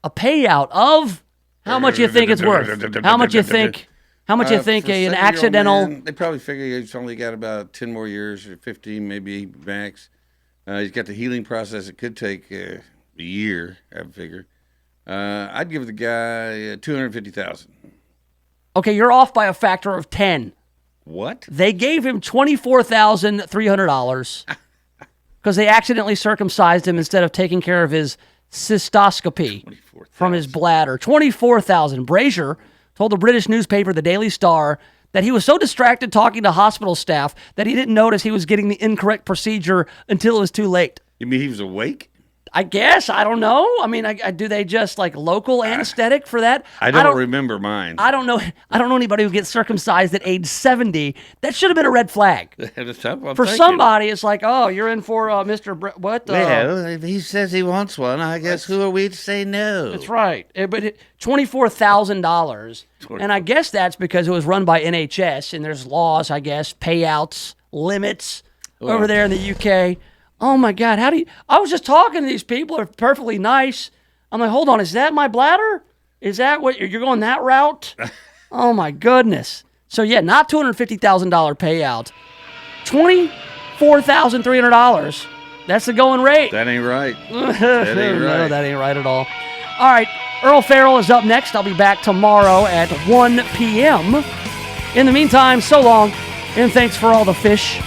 a payout of how much you think it's worth. How much you think an accidental... Man, they probably figure he's only got about 10 more years or 15 maybe max. He's got the healing process. It could take a year, I figure. I'd give the guy $250,000. Okay, you're off by a factor of 10. What? They gave him $24,300 because they accidentally circumcised him instead of taking care of his cystoscopy from his bladder. $24,000. Brazier told the British newspaper The Daily Star that he was so distracted talking to hospital staff that he didn't notice he was getting the incorrect procedure until it was too late. You mean he was awake? I guess. I don't know. I mean, do they just like local anesthetic for that? I don't remember mine. I don't know. I don't know anybody who gets circumcised at age 70. That should have been a red flag. For somebody, it's like, oh, you're in for Mr. what? Well, if he says he wants one, I guess who are we to say no? That's right. But $24,000. And I guess that's because it was run by NHS, and there's laws, I guess, payouts, limits over there in the UK. Oh, my God. I was just talking to these people. They're perfectly nice. I'm like, hold on. Is that my bladder? Is that what you're going that route? Oh, my goodness. So, yeah, not $250,000 payout. $24,300. That's the going rate. That ain't right. That ain't right. No, that ain't right at all. All right, Earl Farrell is up next. I'll be back tomorrow at 1 p.m. In the meantime, so long, and thanks for all the fish.